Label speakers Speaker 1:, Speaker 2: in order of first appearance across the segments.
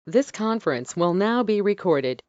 Speaker 1: This conference will now be recorded.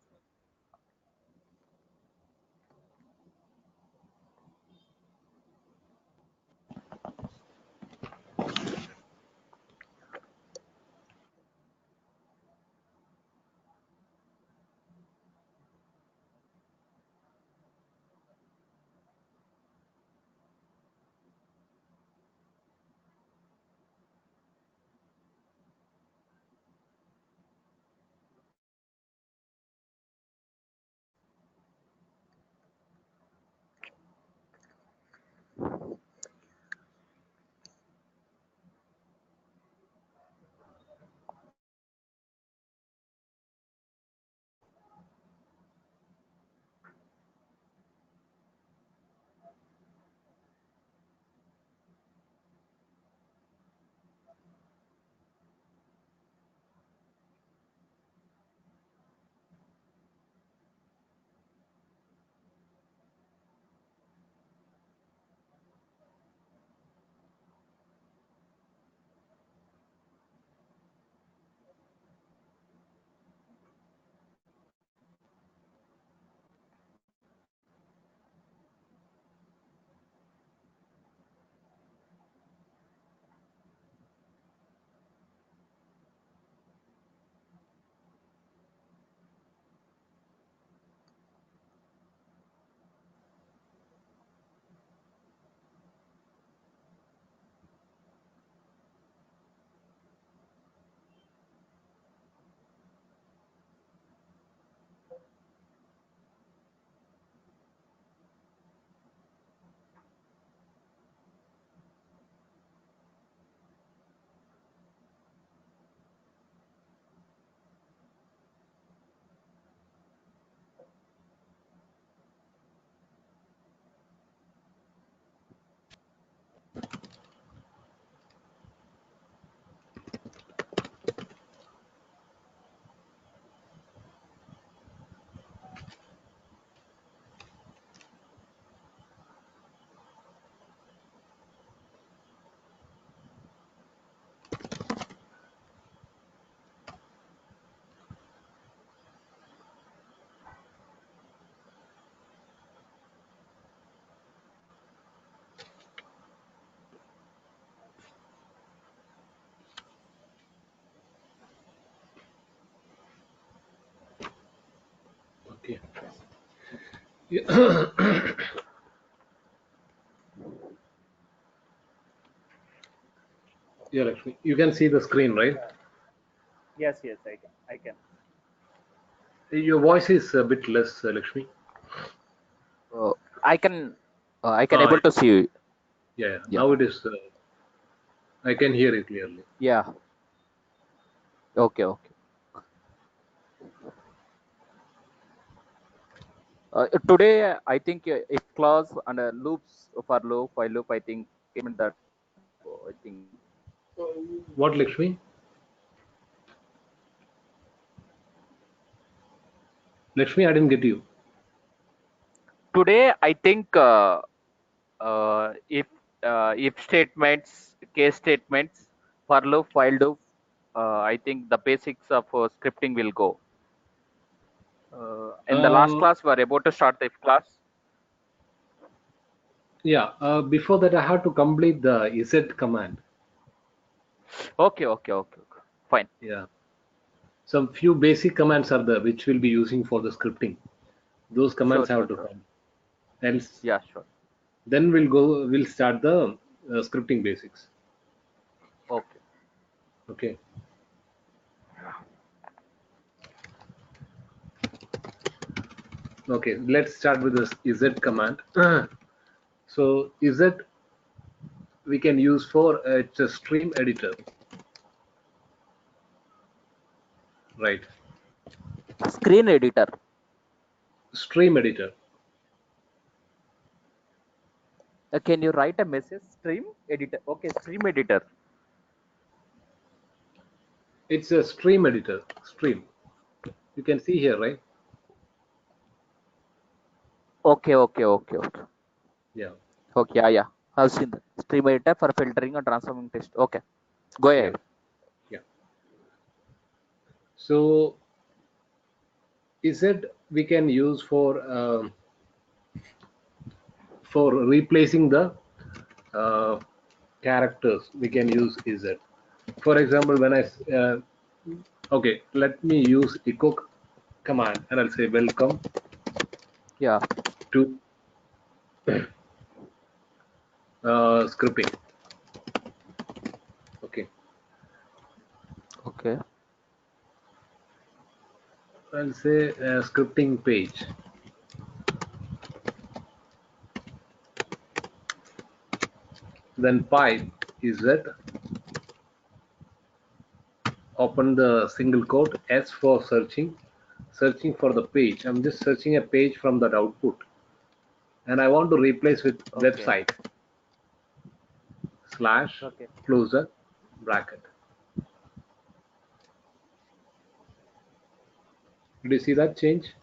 Speaker 2: Okay. Yeah. Yeah, Lakshmi. You can see the screen, right?
Speaker 3: Yes, yes, I can. I can.
Speaker 2: Your voice is a bit less, Lakshmi.
Speaker 4: Uh, I can
Speaker 2: Ah,
Speaker 4: able to see you.
Speaker 2: yeah.
Speaker 4: Yeah.
Speaker 2: Now it is. I can hear you clearly.
Speaker 4: Yeah. Okay. Okay. Today I think if clause and loops for loop while loop I think even that I think
Speaker 2: What, Lakshmi? Lakshmi, I didn't get you.
Speaker 4: today I think if statements case statements for loop while loop I think the basics of scripting will go. In the last
Speaker 2: Uh,
Speaker 4: class we are about to start the if class.
Speaker 2: yeah. Before that, I have to complete the z command.
Speaker 4: Okay. Okay. Okay. Okay. Fine.
Speaker 2: Yeah. Some few basic commands are there which we'll be using for the scripting. Those
Speaker 4: Sure.
Speaker 2: commands have
Speaker 4: Sure.
Speaker 2: to
Speaker 4: Sure.
Speaker 2: come. Else,
Speaker 4: Yeah. Sure.
Speaker 2: then we'll go. We'll start the scripting basics.
Speaker 4: Okay.
Speaker 2: Okay. Okay. Let's start with this z command. So z we can use for it's a stream editor, right?
Speaker 4: Screen editor.
Speaker 2: Stream editor.
Speaker 4: Can you write a message? Stream editor. Okay, stream editor.
Speaker 2: It's a stream editor. Stream. You can see here, right?
Speaker 4: Okay, okay, okay, okay.
Speaker 2: Yeah.
Speaker 4: Okay, yeah, yeah. I've seen that. Stream editor for filtering and transforming text. Okay, go
Speaker 2: Yeah.
Speaker 4: ahead.
Speaker 2: Yeah. So is it we can use for replacing the uh, characters? We can use is it. For example, when okay, let me use echo command and I'll say welcome
Speaker 4: Yeah.
Speaker 2: to scripting. Okay,
Speaker 4: Okay.
Speaker 2: I'll say scripting page. Then pipe is it. Open the single quote. S for searching. Searching for the page. I'm just searching a page from that output. And I want to replace with
Speaker 3: Okay.
Speaker 2: website. Slash
Speaker 3: Okay.
Speaker 2: closer bracket. Did you see that change?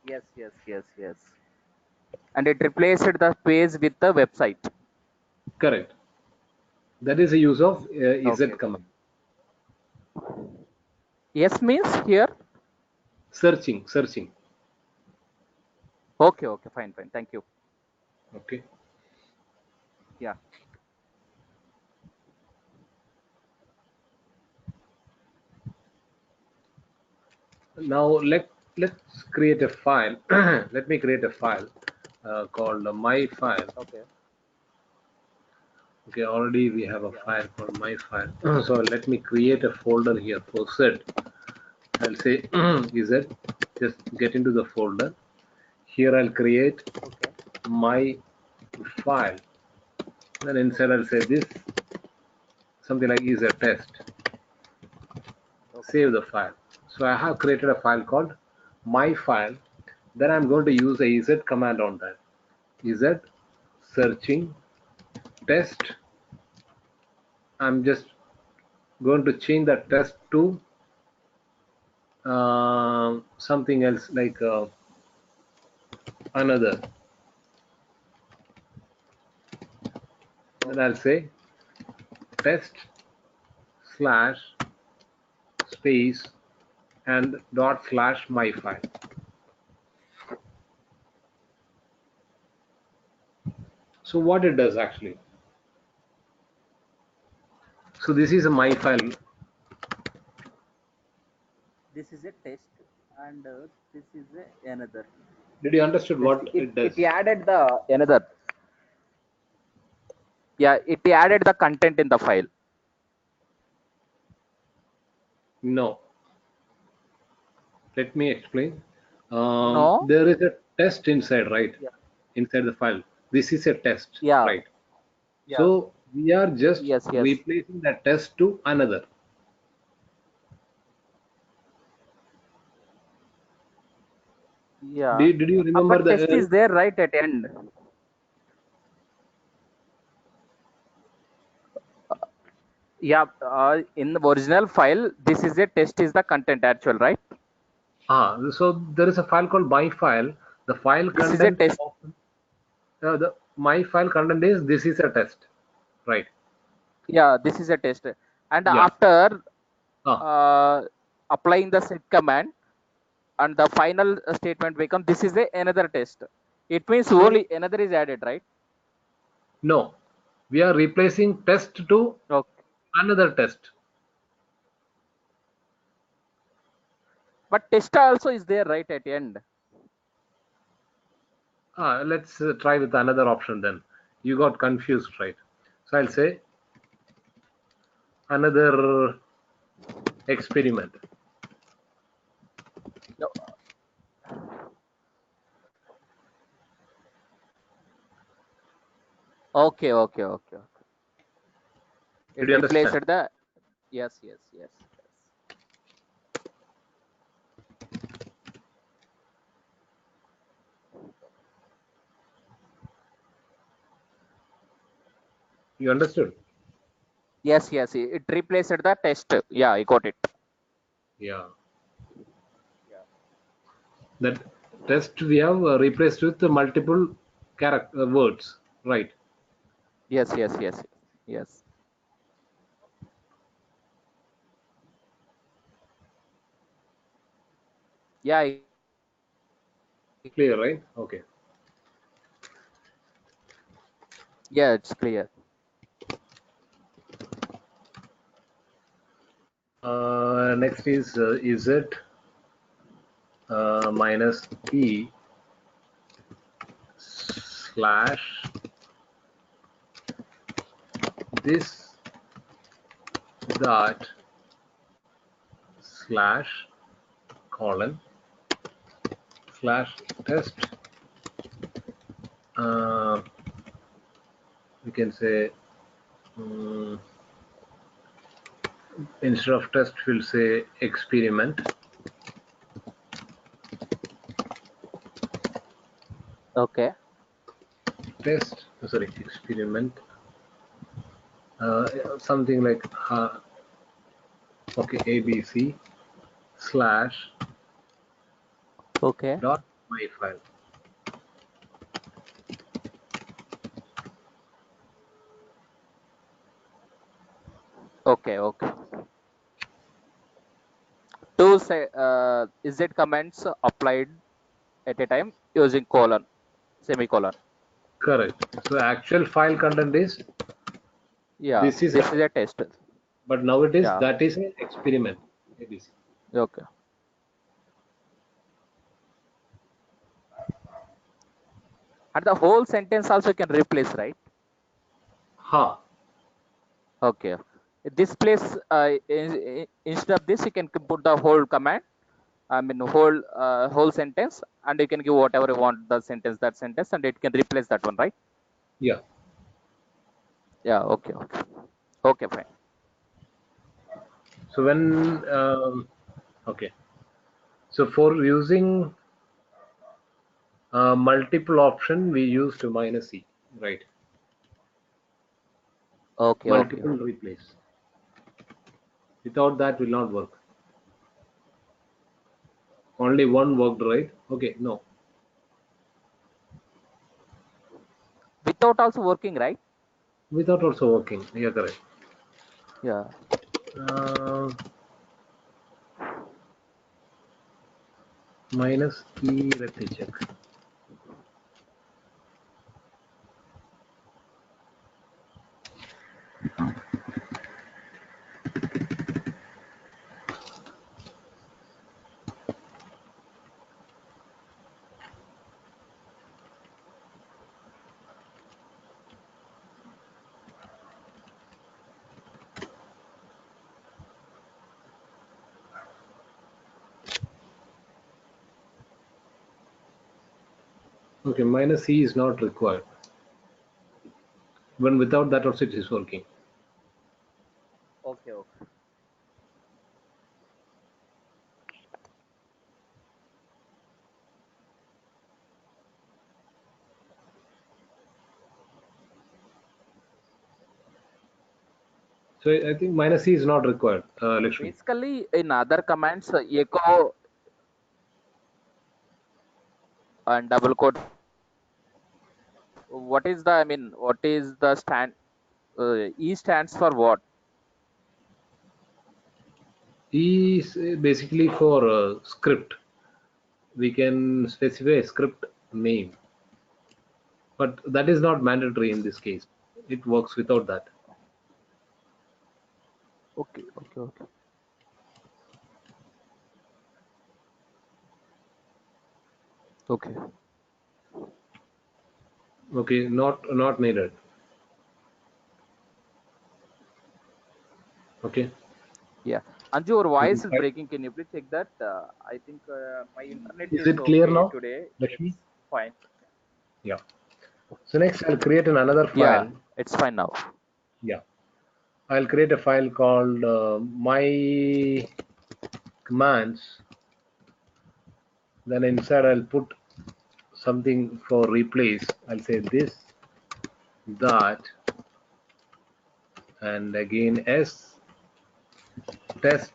Speaker 4: Yes, yes, yes, yes. And it replaced the page with the website.
Speaker 2: Correct. That is the use of is
Speaker 4: Okay.
Speaker 2: command.
Speaker 4: Yes means here.
Speaker 2: Searching.
Speaker 4: Okay, okay, fine, fine. Thank you.
Speaker 2: Okay.
Speaker 4: Yeah.
Speaker 2: Now let's create a file. Let me create a file called my file.
Speaker 4: Okay.
Speaker 2: Okay, already we have a file called my file. So let me create a folder here for Z. I'll say is it. Just get into the folder. Here I'll create
Speaker 3: Okay.
Speaker 2: my file. Then inside I'll say this something like is a test.
Speaker 3: Okay.
Speaker 2: Save the file. So I have created a file called my file. Then I'm going to use a is command on that. Is searching test. I'm just going to change that test to something else like another. Then I'll say test slash space and dot slash my file. So what it does actually. So this is a my file.
Speaker 3: This is a test, and this is another.
Speaker 2: Did you understood what it does?
Speaker 4: It added the another. Yeah, it added the content in the file.
Speaker 2: No. Let me explain.
Speaker 4: No.
Speaker 2: There is a test inside, right?
Speaker 4: Yeah.
Speaker 2: Inside the file. This is a test,
Speaker 4: Yeah.
Speaker 2: right?
Speaker 4: Yeah.
Speaker 2: So we are just
Speaker 4: Yes, yes.
Speaker 2: replacing that test to another.
Speaker 4: Yeah.
Speaker 2: Did you remember
Speaker 4: But test is there right at end. Yeah. In the original file, this is a test is the content actual, right?
Speaker 2: so there is a file called my file. The file
Speaker 4: This is a
Speaker 2: content
Speaker 4: test.
Speaker 2: of the my file content is this is a test, right?
Speaker 4: Yeah, this is a test. And
Speaker 2: Yeah.
Speaker 4: after
Speaker 2: Ah,
Speaker 4: applying the set command, and the final statement become this is another test. It means
Speaker 2: so
Speaker 4: only another is added, right?
Speaker 2: no, we are replacing test to
Speaker 4: Okay.
Speaker 2: another test.
Speaker 4: But test also is there right at the end.
Speaker 2: Let's try with another option then. You got confused, right? So I'll say another experiment.
Speaker 4: No. Okay, okay, okay, okay. It
Speaker 2: Did you
Speaker 4: replaced
Speaker 2: understand?
Speaker 4: the yes, yes, yes, yes.
Speaker 2: You understood?
Speaker 4: Yes, yes. It replaced the test. Yeah, I got it.
Speaker 2: Yeah.
Speaker 4: Yeah.
Speaker 2: That test we have replaced with the multiple character words, right?
Speaker 4: Yes, yes, yes, yes. Yeah,
Speaker 2: Clear, right? Okay.
Speaker 4: yeah, it's clear.
Speaker 2: Next is z minus e slash this dot slash colon slash test. We can say instead of test we'll say experiment.
Speaker 4: Okay.
Speaker 2: Test, sorry, experiment, something like okay, abc slash
Speaker 4: Okay.
Speaker 2: dot my file.
Speaker 4: Okay. Okay. Two say is it comments applied at a time using colon, semicolon.
Speaker 2: Correct. So actual file content is
Speaker 4: Yeah,
Speaker 2: this is a
Speaker 4: this is
Speaker 2: test,
Speaker 4: a test.
Speaker 2: but nowadays
Speaker 4: Yeah.
Speaker 2: that is an experiment. abc.
Speaker 4: Okay. And the whole sentence also can replace, right?
Speaker 2: Ha.
Speaker 4: Okay. This place, instead of this, you can put the whole command. I mean, whole sentence, and you can give whatever you want the sentence, that sentence, and it can replace that one, right?
Speaker 2: Yeah.
Speaker 4: Yeah. Okay. Okay. Okay. Fine.
Speaker 2: So when okay. So for using multiple option, we used minus e, right?
Speaker 4: Okay. Okay.
Speaker 2: Multiple replace. Without that, will not work. Only one worked, right? Okay, no.
Speaker 4: Without also working, right?
Speaker 2: Without also working. Yeah, correct.
Speaker 4: Yeah.
Speaker 2: Uh, minus e, let me check. Okay, minus e is not required. When without that also it is working.
Speaker 4: Okay. Okay.
Speaker 2: So I think minus e is not required, Lakshmi.
Speaker 4: Basically, in other commands, echo and double quote. What is the? I mean, what is the stand? E stands for what?
Speaker 2: E is basically for script. We can specify a script name, but that is not mandatory in this case. It works without that.
Speaker 4: Okay. Okay. Okay. Okay.
Speaker 2: Okay, not needed. Okay.
Speaker 4: Yeah. Anju, your voice is
Speaker 2: Right.
Speaker 4: breaking. Can you please check that? I think my internet
Speaker 2: Is
Speaker 4: is
Speaker 2: it clear
Speaker 4: okay
Speaker 2: now,
Speaker 4: today.
Speaker 2: Lakshmi?
Speaker 4: It's fine.
Speaker 2: Yeah. So next I'll create another
Speaker 4: Yeah,
Speaker 2: file.
Speaker 4: it's fine now.
Speaker 2: Yeah. I'll create a file called my commands. Then inside I'll put something for replace. I'll say this, that, and again s test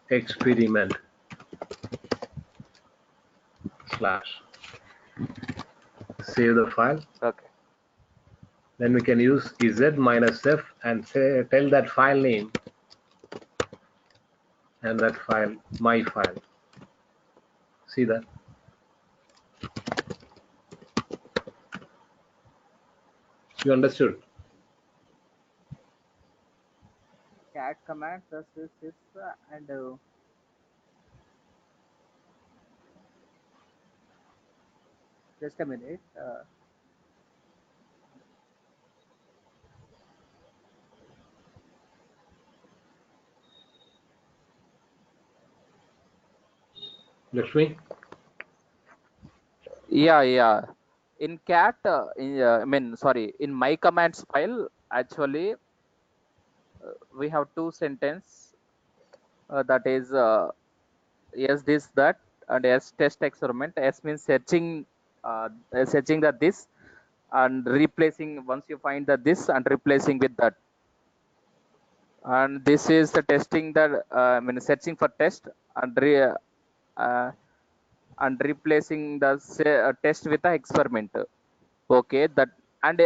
Speaker 2: experiment slash. Save the file.
Speaker 4: Okay.
Speaker 2: Then we can use z minus f and say tell that file name and that file my file. See that? You understood?
Speaker 3: cat command this and just a minute.
Speaker 2: Lakshmi?
Speaker 4: Yeah. In cat, I mean, sorry, in my commands file, actually, we have two sentence that is yes this that and yes test experiment. S means searching the this and replacing once you find the this and replacing with that. And this is the testing that I mean searching for test and uh, and replacing the test with the experiment. Okay, that and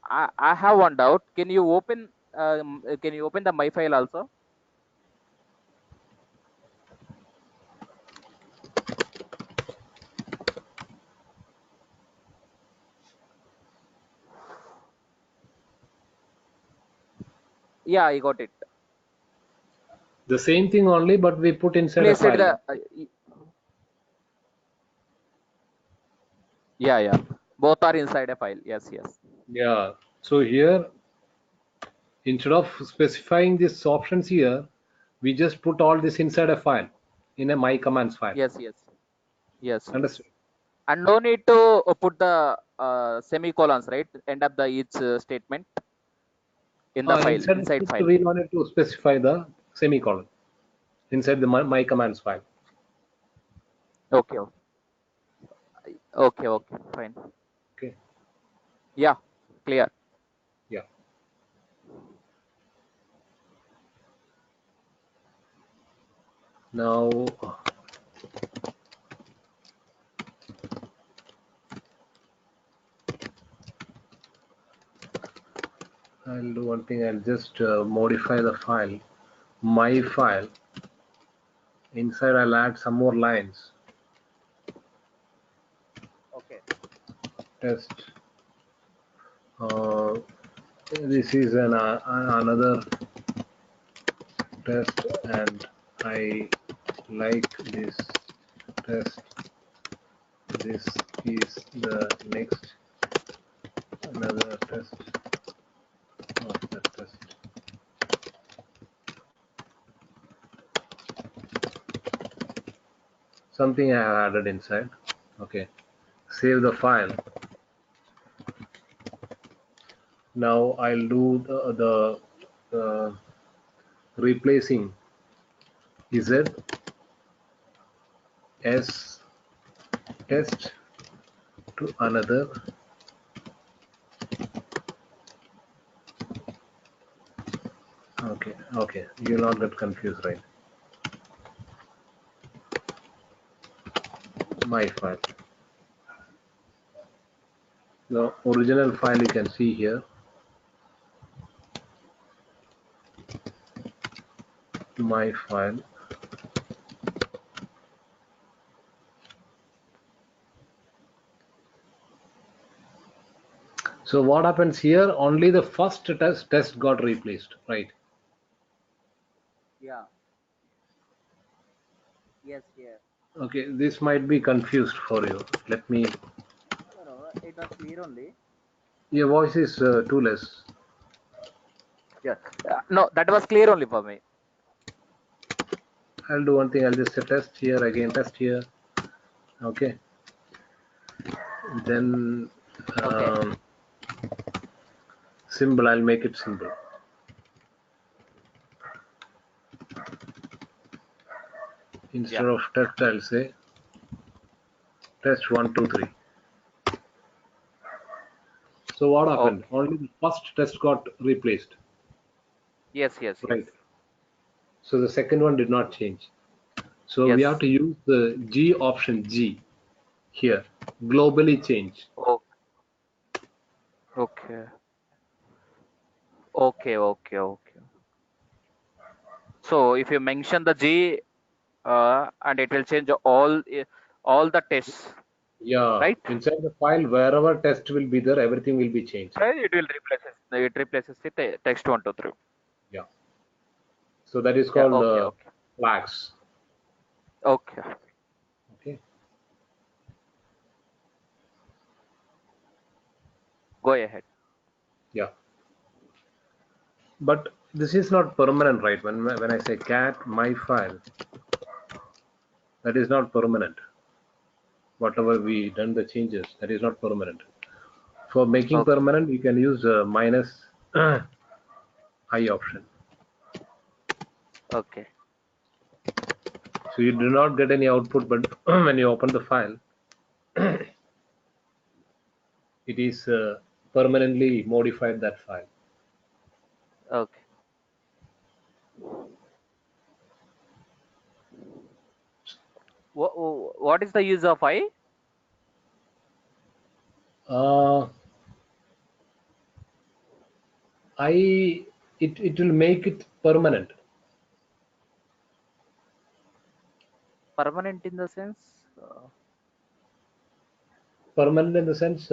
Speaker 4: I have one doubt. Can you open the my file also? Yeah, I got it.
Speaker 2: The same thing only, but we put inside a
Speaker 4: Place it
Speaker 2: file.
Speaker 4: the yeah. Both are inside a file. Yes.
Speaker 2: Yeah. So here, instead of specifying these options here, we just put all this inside a file, in a my commands file.
Speaker 4: Yes.
Speaker 2: Understood?
Speaker 4: And no need to put the semicolons, right? End of the each statement in the file
Speaker 2: Inside the
Speaker 4: inside
Speaker 2: script,
Speaker 4: file.
Speaker 2: we wanted to specify the semicolon inside the my commands file.
Speaker 4: Okay. Fine.
Speaker 2: Okay.
Speaker 4: Yeah, clear.
Speaker 2: Yeah. Now, I'll do one thing. I'll just modify the file, my file. Inside, I'll add some more lines.
Speaker 3: Okay.
Speaker 2: Test. This is another test, and I like this test. This is the next another test of the test. Something I have added inside. Okay. Save the file. Now I'll do the replacing z s test to another okay, you'll not get confused, right? My file, the original file you can see here, my file. So what happens here, only the first test got replaced, right?
Speaker 3: Yeah. Yes.
Speaker 2: Okay, this might be confused for you. Let me.
Speaker 3: No, it was clear only.
Speaker 2: Your voice is too less.
Speaker 4: Yeah. No, that was clear only for me.
Speaker 2: I'll do one thing. I'll just say test here again, test here. Okay. Then
Speaker 4: Okay.
Speaker 2: symbol. I'll make it simple. Instead of test, I'll say test 1, 2, 3. So what happened?
Speaker 4: Okay.
Speaker 2: Only the first test got replaced,
Speaker 4: Yes.
Speaker 2: right? So the second one did not change. So we
Speaker 4: Yes.
Speaker 2: have to use the G option G here. Globally change.
Speaker 4: Oh, okay. Okay. So if you mention the G and it will change all all the tests,
Speaker 2: Yeah,
Speaker 4: right?
Speaker 2: inside the file, wherever test will be there, everything will be changed.
Speaker 4: Right, it replaces with the text 123.
Speaker 2: Yeah. So that is
Speaker 4: Yeah,
Speaker 2: called
Speaker 4: okay, okay,
Speaker 2: flags.
Speaker 4: okay.
Speaker 2: Okay.
Speaker 4: Go ahead.
Speaker 2: Yeah. But this is not permanent, right? When I say cat my file, that is not permanent. Whatever we done the changes, that is not permanent. For making
Speaker 4: Okay,
Speaker 2: permanent, you can use minus I option.
Speaker 4: okay,
Speaker 2: So you do not get any output, but when you open the file, it is permanently modified that file.
Speaker 4: okay. What is the use of I?
Speaker 2: Uh, it will make it permanent.
Speaker 4: Permanent in the sense?
Speaker 2: Permanent in the sense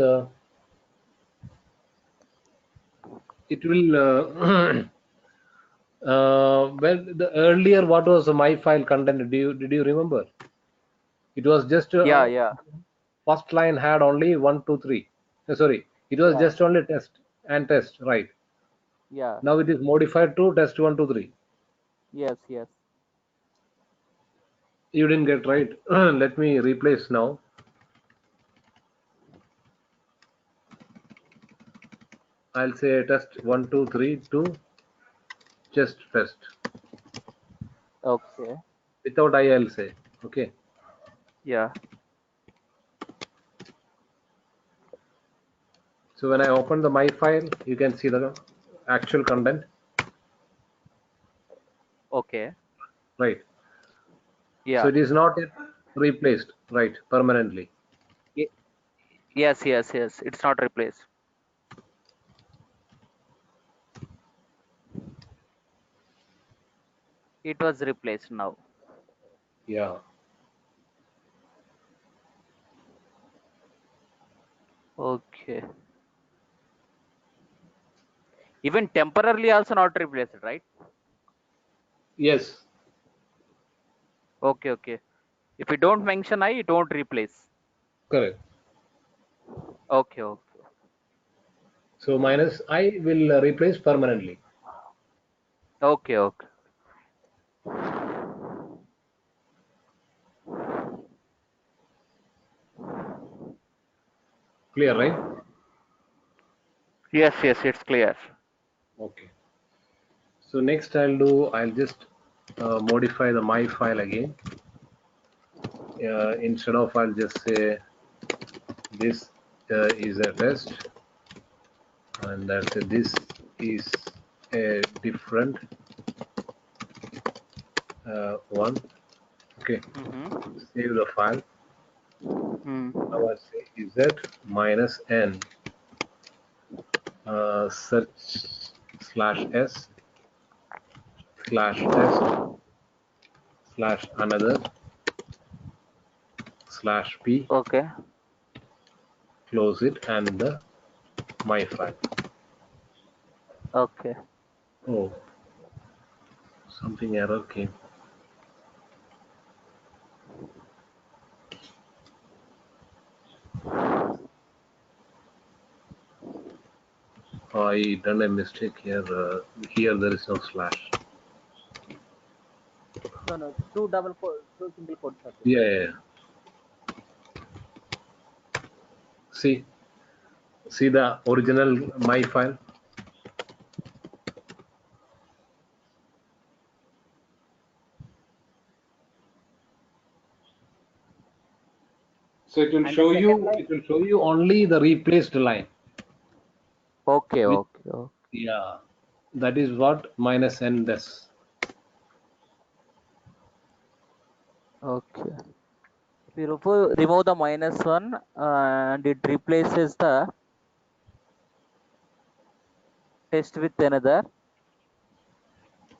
Speaker 2: it will. Well, the earlier what was my file content? Did you remember? It was just
Speaker 4: Yeah, yeah,
Speaker 2: first line had only 1, 2, 3. Sorry, it was
Speaker 4: yeah,
Speaker 2: just only test and test, right?
Speaker 4: yeah.
Speaker 2: Now it is modified to test 1, 2, 3.
Speaker 4: Yes, yes.
Speaker 2: You didn't get right. Let me replace now. I'll say test 1, 2, 3 to just test.
Speaker 4: Okay.
Speaker 2: Without I, I'll say. Okay.
Speaker 4: Yeah.
Speaker 2: So when I open the my file, you can see the actual content,
Speaker 4: Okay.
Speaker 2: right? So
Speaker 4: Yeah.
Speaker 2: it is not yet replaced, right, permanently.
Speaker 4: Ye- Yes, yes, yes. It's not replaced. It was replaced now.
Speaker 2: Yeah.
Speaker 4: Okay. Even temporarily also not replaced, right?
Speaker 2: Yes.
Speaker 4: Okay, okay. If you don't mention I, it won't replace.
Speaker 2: Correct.
Speaker 4: Okay, okay.
Speaker 2: So minus I will replace permanently.
Speaker 4: Okay, okay.
Speaker 2: Clear, right?
Speaker 4: Yes, yes, it's clear.
Speaker 2: Okay. So next I'll just modify the my file again. Instead of I'll just say this is a test, and I'll say this is a different one. Okay.
Speaker 4: Mm-hmm.
Speaker 2: Save the file.
Speaker 4: Mm.
Speaker 2: Now I'll say z minus n search slash s slash test slash another slash p,
Speaker 4: Okay.
Speaker 2: close it, and the my file.
Speaker 4: Okay.
Speaker 2: Oh, something error came. I done a mistake here. Here there is no slash.
Speaker 3: No, no, two double quote, two single quotes are there.
Speaker 2: Yeah, yeah, yeah. See the original my file. So it will
Speaker 3: And the
Speaker 2: show
Speaker 3: second
Speaker 2: you.
Speaker 3: line,
Speaker 2: It will show you only the replaced line.
Speaker 4: Okay,
Speaker 2: With
Speaker 4: okay, okay.
Speaker 2: yeah, that is what minus n does.
Speaker 4: Okay. If you remove the minus one and it replaces the test with another,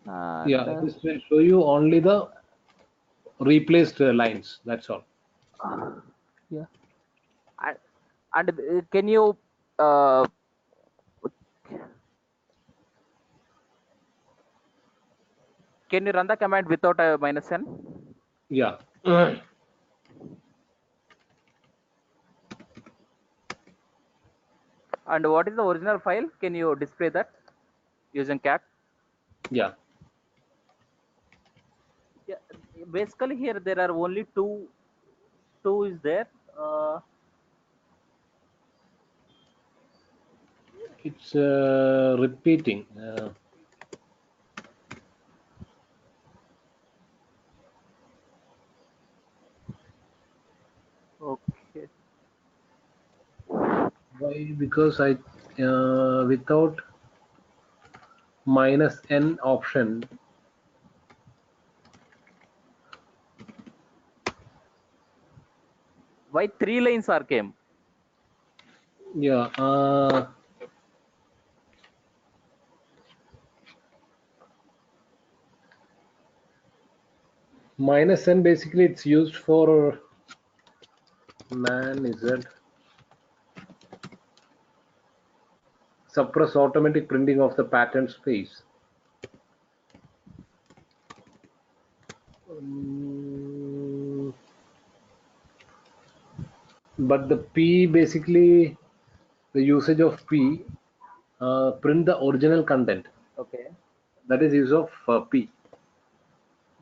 Speaker 4: and
Speaker 2: Yeah, this will show you only the replaced lines. That's all.
Speaker 4: Yeah. And, can you uh, run the command without a -n?
Speaker 2: Yeah.
Speaker 4: And what is the original file? Can you display that using cat?
Speaker 2: Yeah.
Speaker 3: Yeah, basically here there are only two is there.
Speaker 2: It's repeating.
Speaker 3: Okay.
Speaker 2: Why? Because I without -n option.
Speaker 4: Why 3 lines are came?
Speaker 2: Yeah. -n basically it's used for man is it suppress automatic printing of the pattern space. But the P basically the usage of P print the original content.
Speaker 3: Okay.
Speaker 2: That is use of P.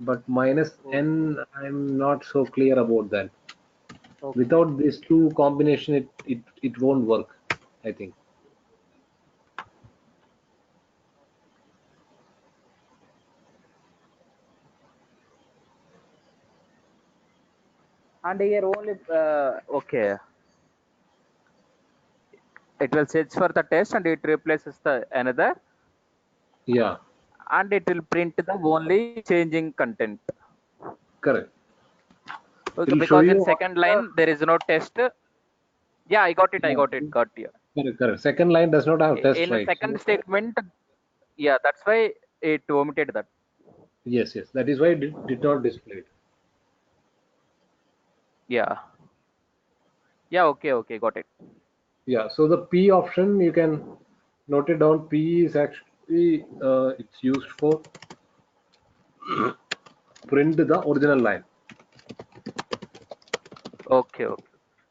Speaker 2: But
Speaker 3: Okay.
Speaker 2: -n, I'm not so clear about that.
Speaker 3: Okay.
Speaker 2: Without these two combination, it won't work. I think.
Speaker 4: And here only okay. It will search for the test and it replaces the another,
Speaker 2: Yeah.
Speaker 4: and it will print the only changing content.
Speaker 2: Correct.
Speaker 4: Okay,
Speaker 2: It'll show
Speaker 4: because in
Speaker 2: you on
Speaker 4: second line there is no test. Yeah, I got it. I
Speaker 2: the
Speaker 4: got it. Got you.
Speaker 2: correct, correct. Second line does not have test,
Speaker 4: In a
Speaker 2: right?
Speaker 4: second
Speaker 2: So
Speaker 4: statement, yeah, that's why it omitted that.
Speaker 2: yes, yes. That is why it did not display it.
Speaker 4: Yeah. Yeah. Okay. Okay. Got it.
Speaker 2: Yeah. So the P option you can note it down. P is actually it's used for print the original line.
Speaker 4: Okay. Okay.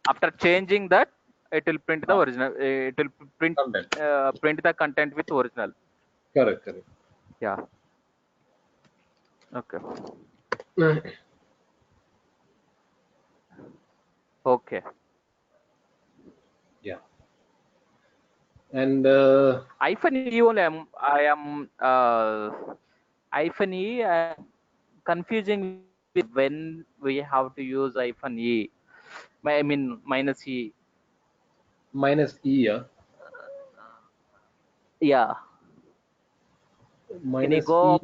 Speaker 4: After changing that, it will print the
Speaker 2: Ah,
Speaker 4: original. It will print
Speaker 2: content.
Speaker 4: print the content with original.
Speaker 2: Correct, correct.
Speaker 4: Yeah. Okay. Okay.
Speaker 2: Yeah. And
Speaker 4: Hyphen E only. I'm confusing with when we have to use hyphen E. I mean minus E.
Speaker 2: -e, yeah.
Speaker 4: Yeah. Can you
Speaker 2: -e.
Speaker 4: go?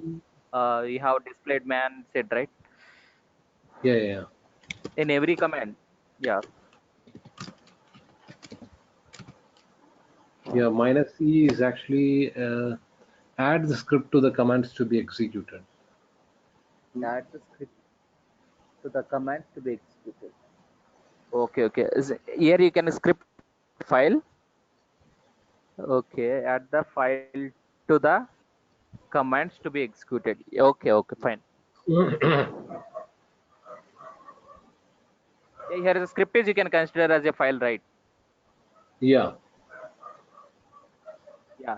Speaker 4: You have displayed man said right
Speaker 2: Yeah, yeah, yeah.
Speaker 4: in every command. Yeah.
Speaker 2: Yeah, -e is actually add the script to the commands to be executed.
Speaker 3: Add the script to the command to be executed.
Speaker 4: Okay. Okay. Here you can script file. Okay. Add the file to the commands to be executed. Okay. Okay. Fine. Yeah, here is a script is you can consider as a file, right?
Speaker 2: Yeah,
Speaker 4: Yeah.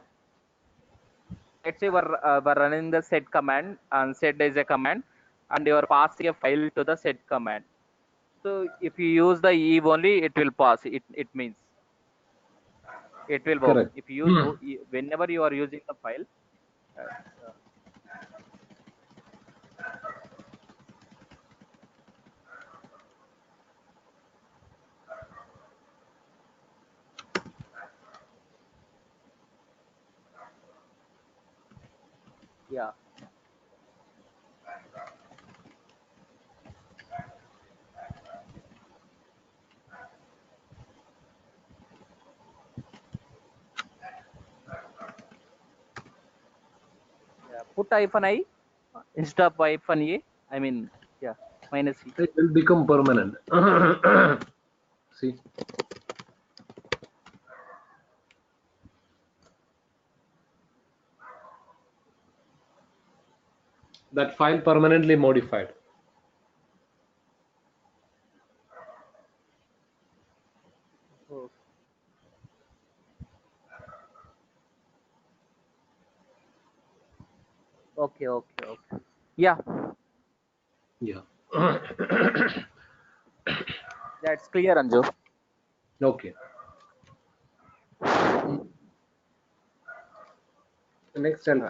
Speaker 4: Let's say we're running the set command, and set is a command, and you are passing a file to the set command. So if you use the E only, it will pass. It means it will work.
Speaker 2: correct.
Speaker 4: If you use whenever you are using the file, uh, uh, yeah, yeah, put hyphen I instead of hyphen A. I mean, yeah. minus E.
Speaker 2: It will become permanent. See, that file permanently modified.
Speaker 3: Oh, okay, okay, okay.
Speaker 4: Yeah,
Speaker 2: Yeah.
Speaker 4: that's clear, Anju.
Speaker 2: Okay. Next, I'll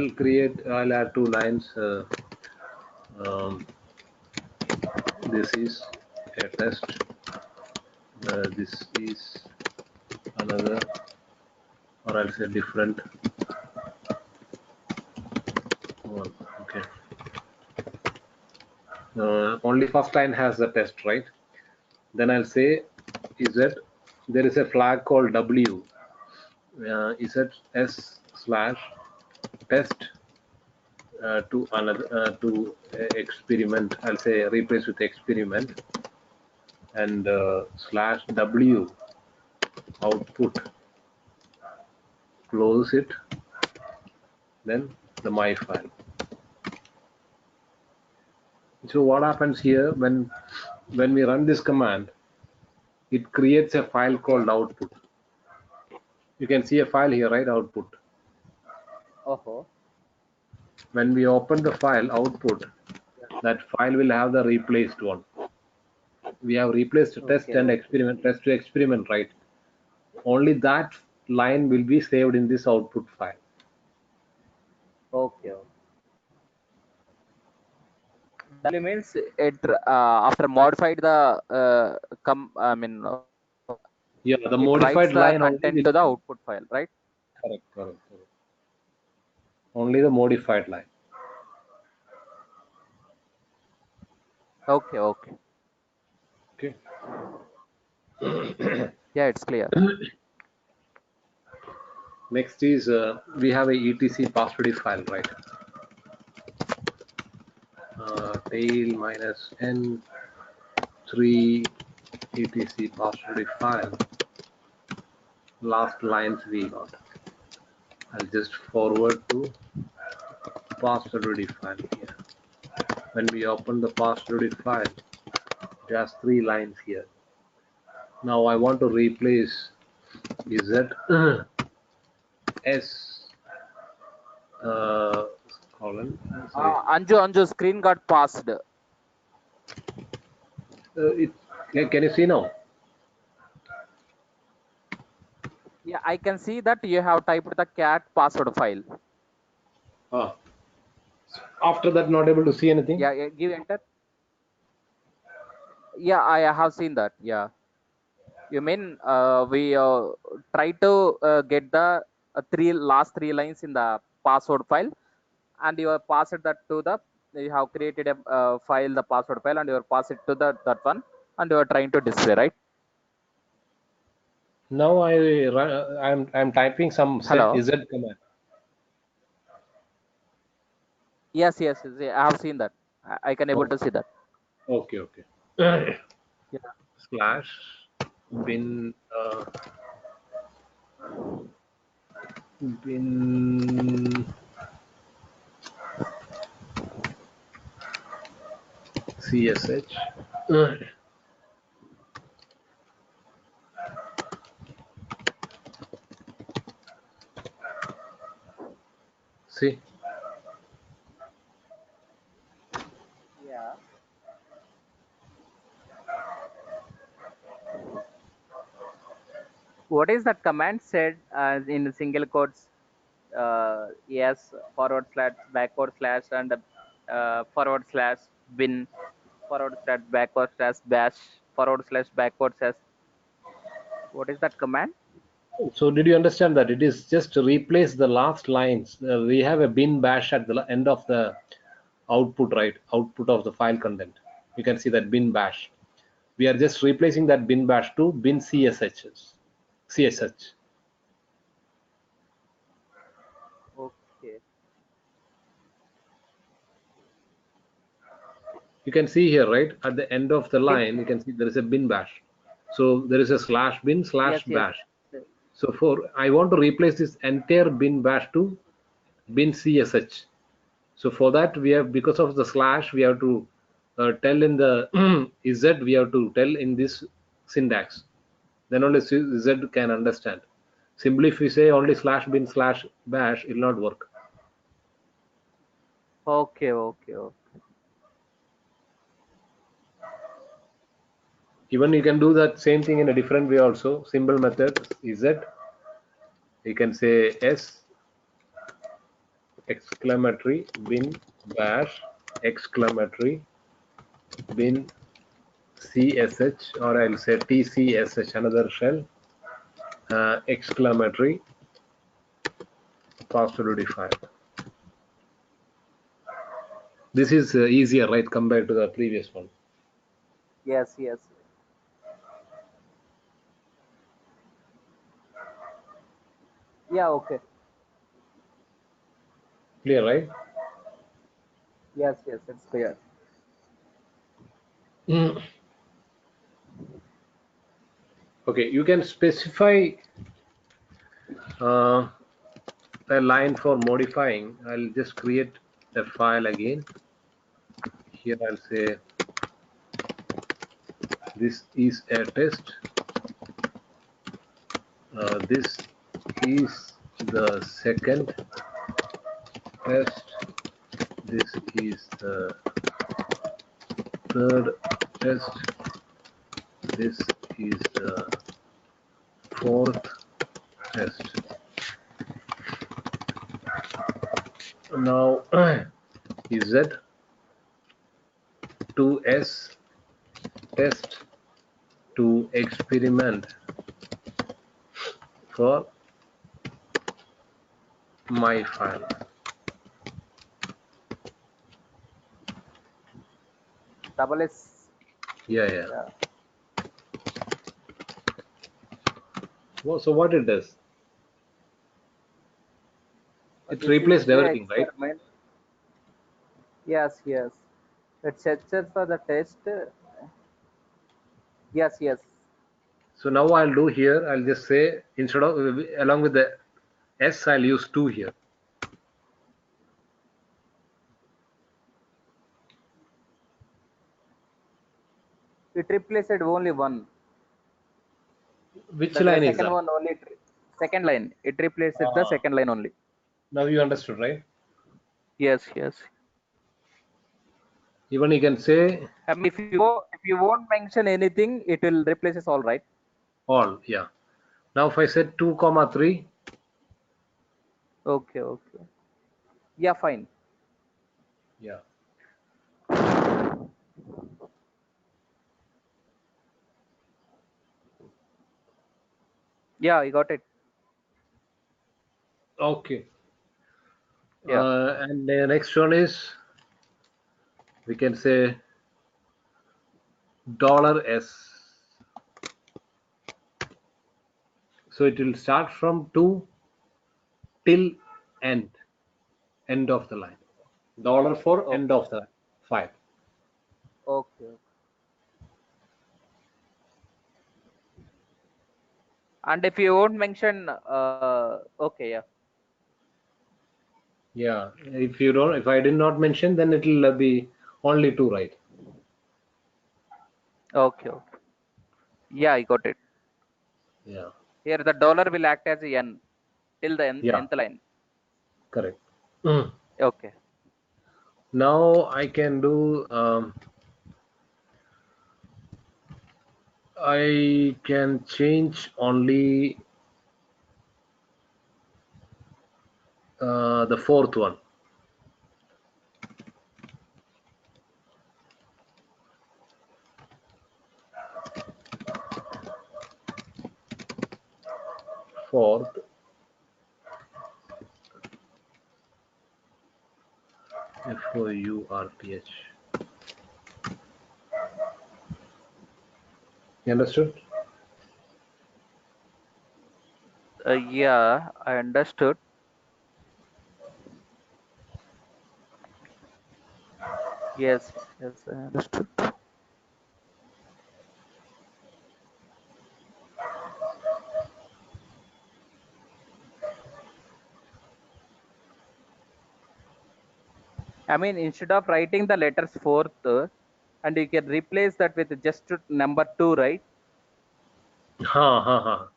Speaker 2: create I'll add 2 lines. Um, this is a test. This is another, or I'll say different one. Okay. Only first line has the test, right? Then I'll say is there is a flag called W. Is it S slash test to another to experiment. I'll say replace with experiment and slash W output, close it, then the my file. So what happens here when we run this command, it creates a file called output. You can see a file here, right? Output.
Speaker 3: Oh,
Speaker 2: When we open the file output, that file will have the replaced one. We have replaced test
Speaker 3: okay,
Speaker 2: and
Speaker 3: okay,
Speaker 2: experiment, test to experiment, right? Only that line will be saved in this output file.
Speaker 3: okay, okay.
Speaker 4: W means it after modified the
Speaker 2: Yeah, the
Speaker 4: it writes
Speaker 2: modified
Speaker 4: the
Speaker 2: line only
Speaker 4: content
Speaker 2: will
Speaker 4: to the
Speaker 2: be
Speaker 4: output file, right?
Speaker 2: correct. Only the modified line.
Speaker 4: Okay, okay.
Speaker 2: Okay.
Speaker 4: Yeah, it's clear.
Speaker 2: Next is we have a etc password file, right? Tail minus n3 etc password file. Last lines we got. I'll just forward to password file here. When we open the password file, it has 3 lines here. Now I want to replace z s colon. Sorry.
Speaker 4: Anju, screen got passed.
Speaker 2: Can you see now?
Speaker 4: Yeah, I can see that you have typed the cat password file.
Speaker 2: After that, not able to see anything?
Speaker 4: Yeah, give enter. Yeah, I have seen that. Yeah. You mean we try to get the last three lines in the password file, and you have passed that to the, you have created a file, the password file, and you have passed it to that one, and you are trying to display, right?
Speaker 2: Now I'm typing some set
Speaker 4: Hello.
Speaker 2: z command.
Speaker 4: Yes, I have seen that. I can able
Speaker 2: Oh,
Speaker 4: to see that.
Speaker 2: okay.
Speaker 4: Yeah.
Speaker 2: Slash bin bin csh. See,
Speaker 3: Yeah.
Speaker 4: What is that command said in single quotes? Yes, forward slash, backward slash, and forward slash bin, forward slash, backward slash, bash, forward slash, backward slash. What is that command?
Speaker 2: so did you understand that it is just to replace the last lines? We have a bin bash at the end of the output, right? Output of the file content. You can see that bin bash. We are just replacing that bin bash to bin CSH.
Speaker 3: Okay.
Speaker 2: You can see here, right? At the end of the
Speaker 3: Bin.
Speaker 2: line, you can see there is a bin bash. So there is a slash bin
Speaker 3: Yes,
Speaker 2: slash
Speaker 3: yes.
Speaker 2: bash. So I want to replace this entire bin bash to bin CSH. So for that, we have, because of the slash, we have to tell in the Z, we have to tell in this syntax. Then only Z can understand. Simply if we say only slash bin slash bash, it will not work.
Speaker 3: Okay, okay, okay.
Speaker 2: Even you can do that same thing in a different way also. Symbol method Z. You can say S exclamatory bin bash exclamatory bin CSH, or I'll say TCSH, another shell, exclamatory password defined. This is easier, right, compared to the previous one.
Speaker 3: Yes, yes. Yeah, okay.
Speaker 2: Clear, right?
Speaker 3: Yes, yes, it's clear.
Speaker 2: Mm. Okay, you can specify a line for modifying. I'll just create a file again. Here I'll say this is a test. This is the second test. This is the third test. This is the fourth test. Now is that 2s test to experiment for my file.
Speaker 3: Double S.
Speaker 2: Yeah.
Speaker 3: Yeah.
Speaker 2: Well, so what it does? It
Speaker 3: This is
Speaker 2: replaced
Speaker 3: the
Speaker 2: everything, right?
Speaker 3: experiment. Yes, yes. It searches for the test. Yes, yes.
Speaker 2: So now I'll do here, I'll just say, instead of along with the s, I'll use 2 here.
Speaker 3: It replaced only one.
Speaker 2: Which
Speaker 3: The
Speaker 2: line is
Speaker 3: second
Speaker 2: that?
Speaker 3: one only. Second line. It replaced the second line only.
Speaker 2: Now you understood, right?
Speaker 3: Yes, yes.
Speaker 2: Even you can say
Speaker 3: I mean, if you won't mention anything, it will replaces all, right?
Speaker 2: all. Yeah. Now if I said 2 comma 3,
Speaker 3: Okay, okay. Yeah, fine.
Speaker 2: yeah.
Speaker 3: Yeah, I got it.
Speaker 2: Okay.
Speaker 3: Yeah.
Speaker 2: And the next one is, we can say $S. So it will start from 2 till end of the line. Dollar for
Speaker 3: Okay.
Speaker 2: end of the file.
Speaker 3: Okay. And if you won't mention, okay, yeah.
Speaker 2: Yeah. If I did not mention, then it will be only 2, right?
Speaker 3: Okay, okay. Yeah, I got it.
Speaker 2: Yeah.
Speaker 3: Here the dollar will act as a n till the
Speaker 2: Yeah.
Speaker 3: nth line.
Speaker 2: Correct. Mm.
Speaker 3: Okay.
Speaker 2: Now I can do. I can change only the fourth one. Fourth. FOURTH. You understood?
Speaker 4: Yeah, I understood. Yes, yes, I understood. I mean, instead of writing the letters fourth, and you can replace that with just number two, right?
Speaker 2: Ha ha ha.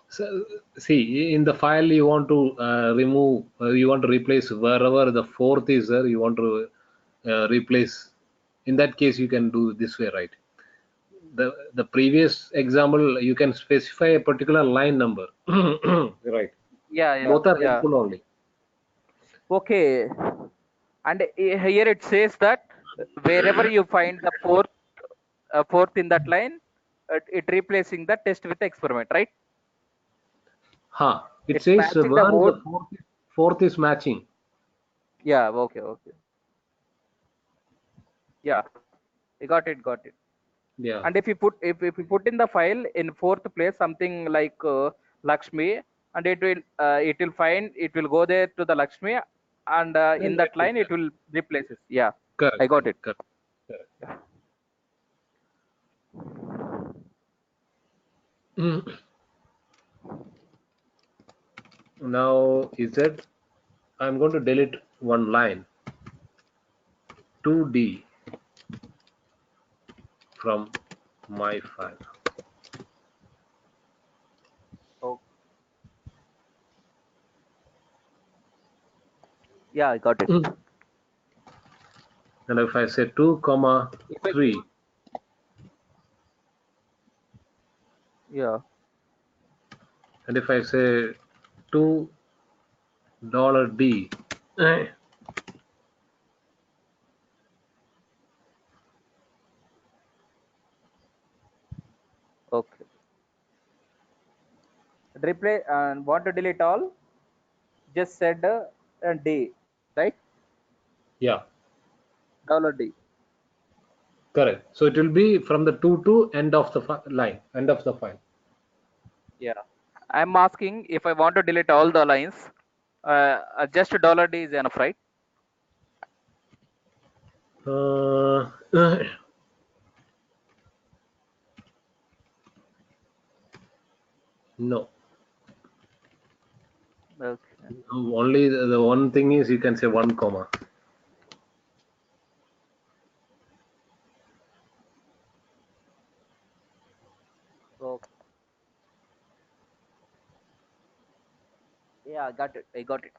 Speaker 2: So, see, in the file you want to remove, you want to replace wherever the fourth is there, you want to replace. In that case, you can do this way, right? The previous example, you can specify a particular line number. Right.
Speaker 4: Yeah, yeah,
Speaker 2: Both are
Speaker 4: yeah.
Speaker 2: helpful only.
Speaker 4: Okay. And here it says that wherever you find the fourth in that line, it replacing the test with the experiment, right?
Speaker 2: Ha. It
Speaker 4: It's
Speaker 2: says
Speaker 4: matching the
Speaker 2: where
Speaker 4: word.
Speaker 2: the fourth is matching.
Speaker 4: Yeah. Okay. Okay. Yeah. I got it. Got it.
Speaker 2: Yeah.
Speaker 4: And if you put in the file in fourth place something like Lakshmi, and it will go there to the Lakshmi, and in
Speaker 2: And
Speaker 4: that
Speaker 2: replace
Speaker 4: line
Speaker 2: that.
Speaker 4: it will replace it. Yeah.
Speaker 2: Correct.
Speaker 4: I got it.
Speaker 2: Correct. Correct. Mm. Now, I'm going to delete one line, 2D from my file.
Speaker 4: Oh. Yeah. I got it.
Speaker 2: Mm. And if I say 2 comma
Speaker 4: If I,
Speaker 2: 3,
Speaker 4: yeah.
Speaker 2: and if I say $2 eh,
Speaker 4: Okay. Replay and want to delete all. Just said D, right?
Speaker 2: yeah,
Speaker 4: $D.
Speaker 2: correct. So it will be from the 2 to end of the line, end of the file.
Speaker 4: Yeah. I'm asking if I want to delete all the lines, just $D is enough, right?
Speaker 2: Uh, no,
Speaker 4: Okay.
Speaker 2: only the one thing is you can say 1 comma.
Speaker 4: So yeah, I got it. I got it.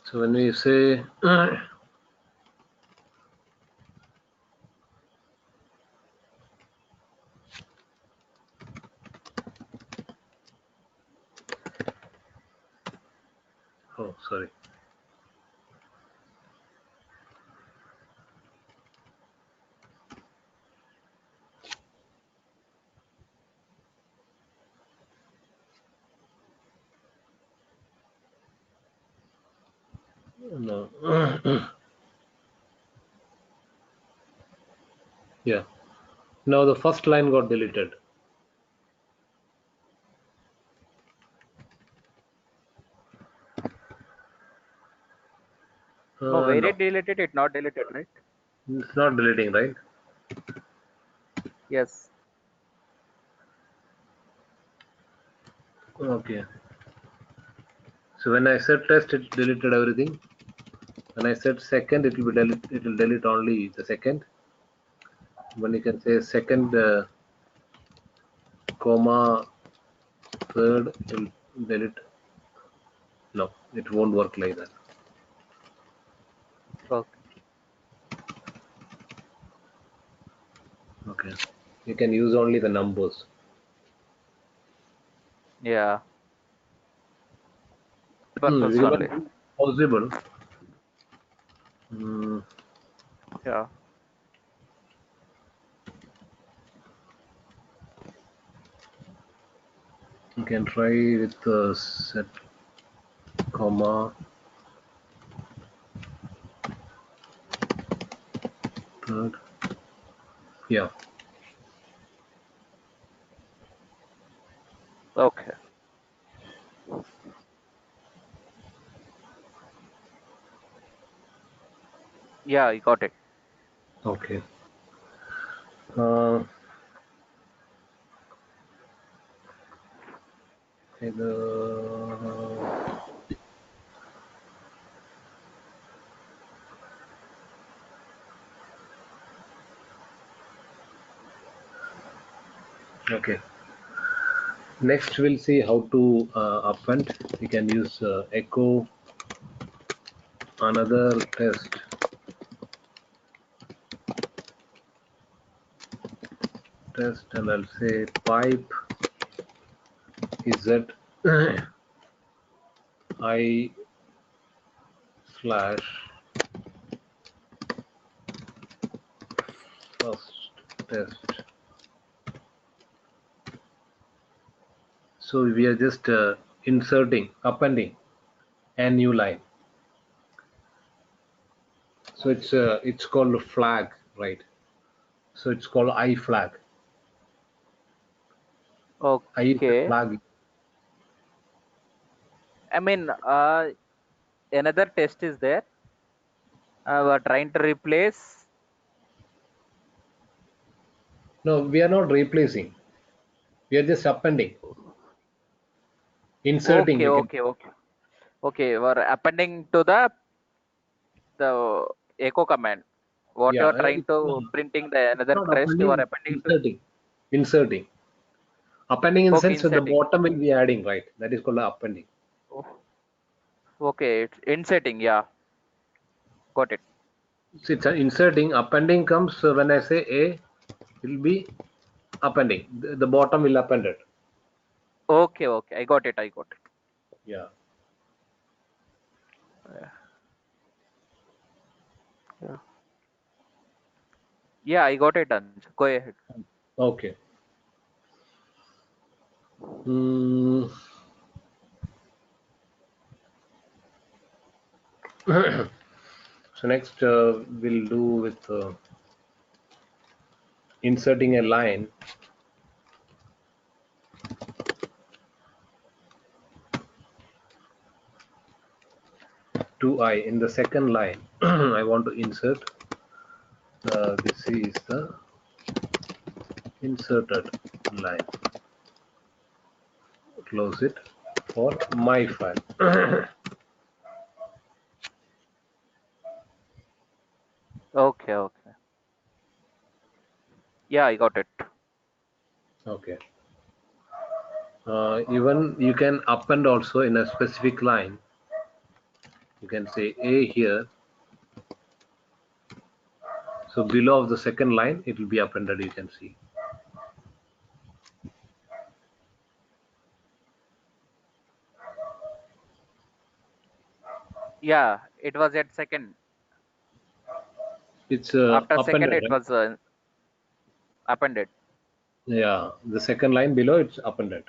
Speaker 2: So when we say oh, sorry. No. Yeah. Now the first line got deleted.
Speaker 4: No, where
Speaker 2: No,
Speaker 4: it deleted, it not deleted, right?
Speaker 2: it's not deleting, right?
Speaker 4: Yes.
Speaker 2: Okay. So when I said test, it deleted everything. When I said second, it will be delete. It will delete only the second. When you can say second comma third, it will delete. No, it won't work like that.
Speaker 4: Okay.
Speaker 2: Okay. You can use only the numbers.
Speaker 4: Yeah. Purpose
Speaker 2: You
Speaker 4: only.
Speaker 2: can possible. Mm,
Speaker 4: Yeah.
Speaker 2: You can try with set comma third. Yeah.
Speaker 4: Okay. Yeah, I got it.
Speaker 2: Okay. Uh, okay. Next, we'll see how to append. We can use echo another test and I'll say pipe z I slash first test. So we are just appending a new line. So it's called a flag, right? So it's called I flag. I is a
Speaker 4: Okay.
Speaker 2: flag.
Speaker 4: I mean, another test is there. We're trying to replace.
Speaker 2: No, we are not replacing. We are just appending, inserting.
Speaker 4: Okay,
Speaker 2: You can.
Speaker 4: okay, okay. Okay, we're appending to the echo command. What you
Speaker 2: Yeah,
Speaker 4: are trying to printing the
Speaker 2: it's
Speaker 4: another
Speaker 2: not
Speaker 4: test, you are
Speaker 2: appending.
Speaker 4: appending to.
Speaker 2: Inserting. Appending in the
Speaker 4: Okay,
Speaker 2: sense that the
Speaker 4: inserting.
Speaker 2: bottom will be adding, right? That is called appending.
Speaker 4: Oh, okay, it's inserting. Yeah, got it.
Speaker 2: So it's inserting. Appending comes when I say A will be appending. The bottom will append it.
Speaker 4: Okay, okay, I got it. I got it.
Speaker 2: Yeah.
Speaker 4: Yeah, yeah, I got it. Anj. Go ahead.
Speaker 2: Okay. Hmm. So next we'll do with inserting a line 2i in the second line. I want to insert this is the inserted line. Close it for my file.
Speaker 4: Okay, okay. Yeah, I got it.
Speaker 2: Okay. Even you can append also in a specific line. You can say A here. So below of the second line, it will be appended. You can see.
Speaker 4: Yeah, it was at second.
Speaker 2: It's
Speaker 4: After second,
Speaker 2: appended,
Speaker 4: it
Speaker 2: right?
Speaker 4: was appended.
Speaker 2: Yeah, the second line below it's appended.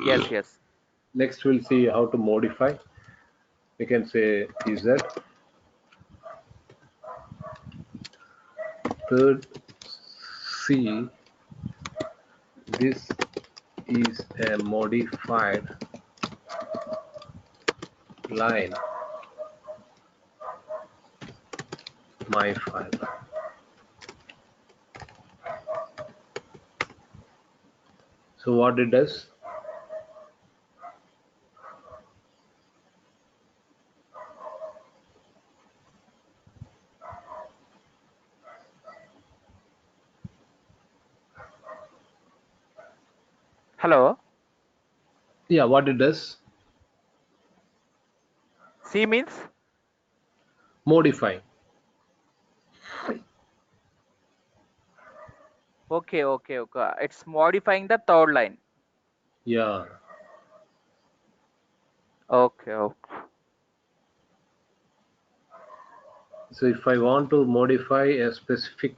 Speaker 4: Yes, yes.
Speaker 2: Next, we'll see how to modify. We can say z third c. This is a modified line. My file. So what it does?
Speaker 4: Hello.
Speaker 2: Yeah, what it does?
Speaker 4: C means
Speaker 2: Modify.
Speaker 4: okay, okay, okay. It's modifying the third line.
Speaker 2: Yeah.
Speaker 4: Okay, okay.
Speaker 2: So if I want to modify a specific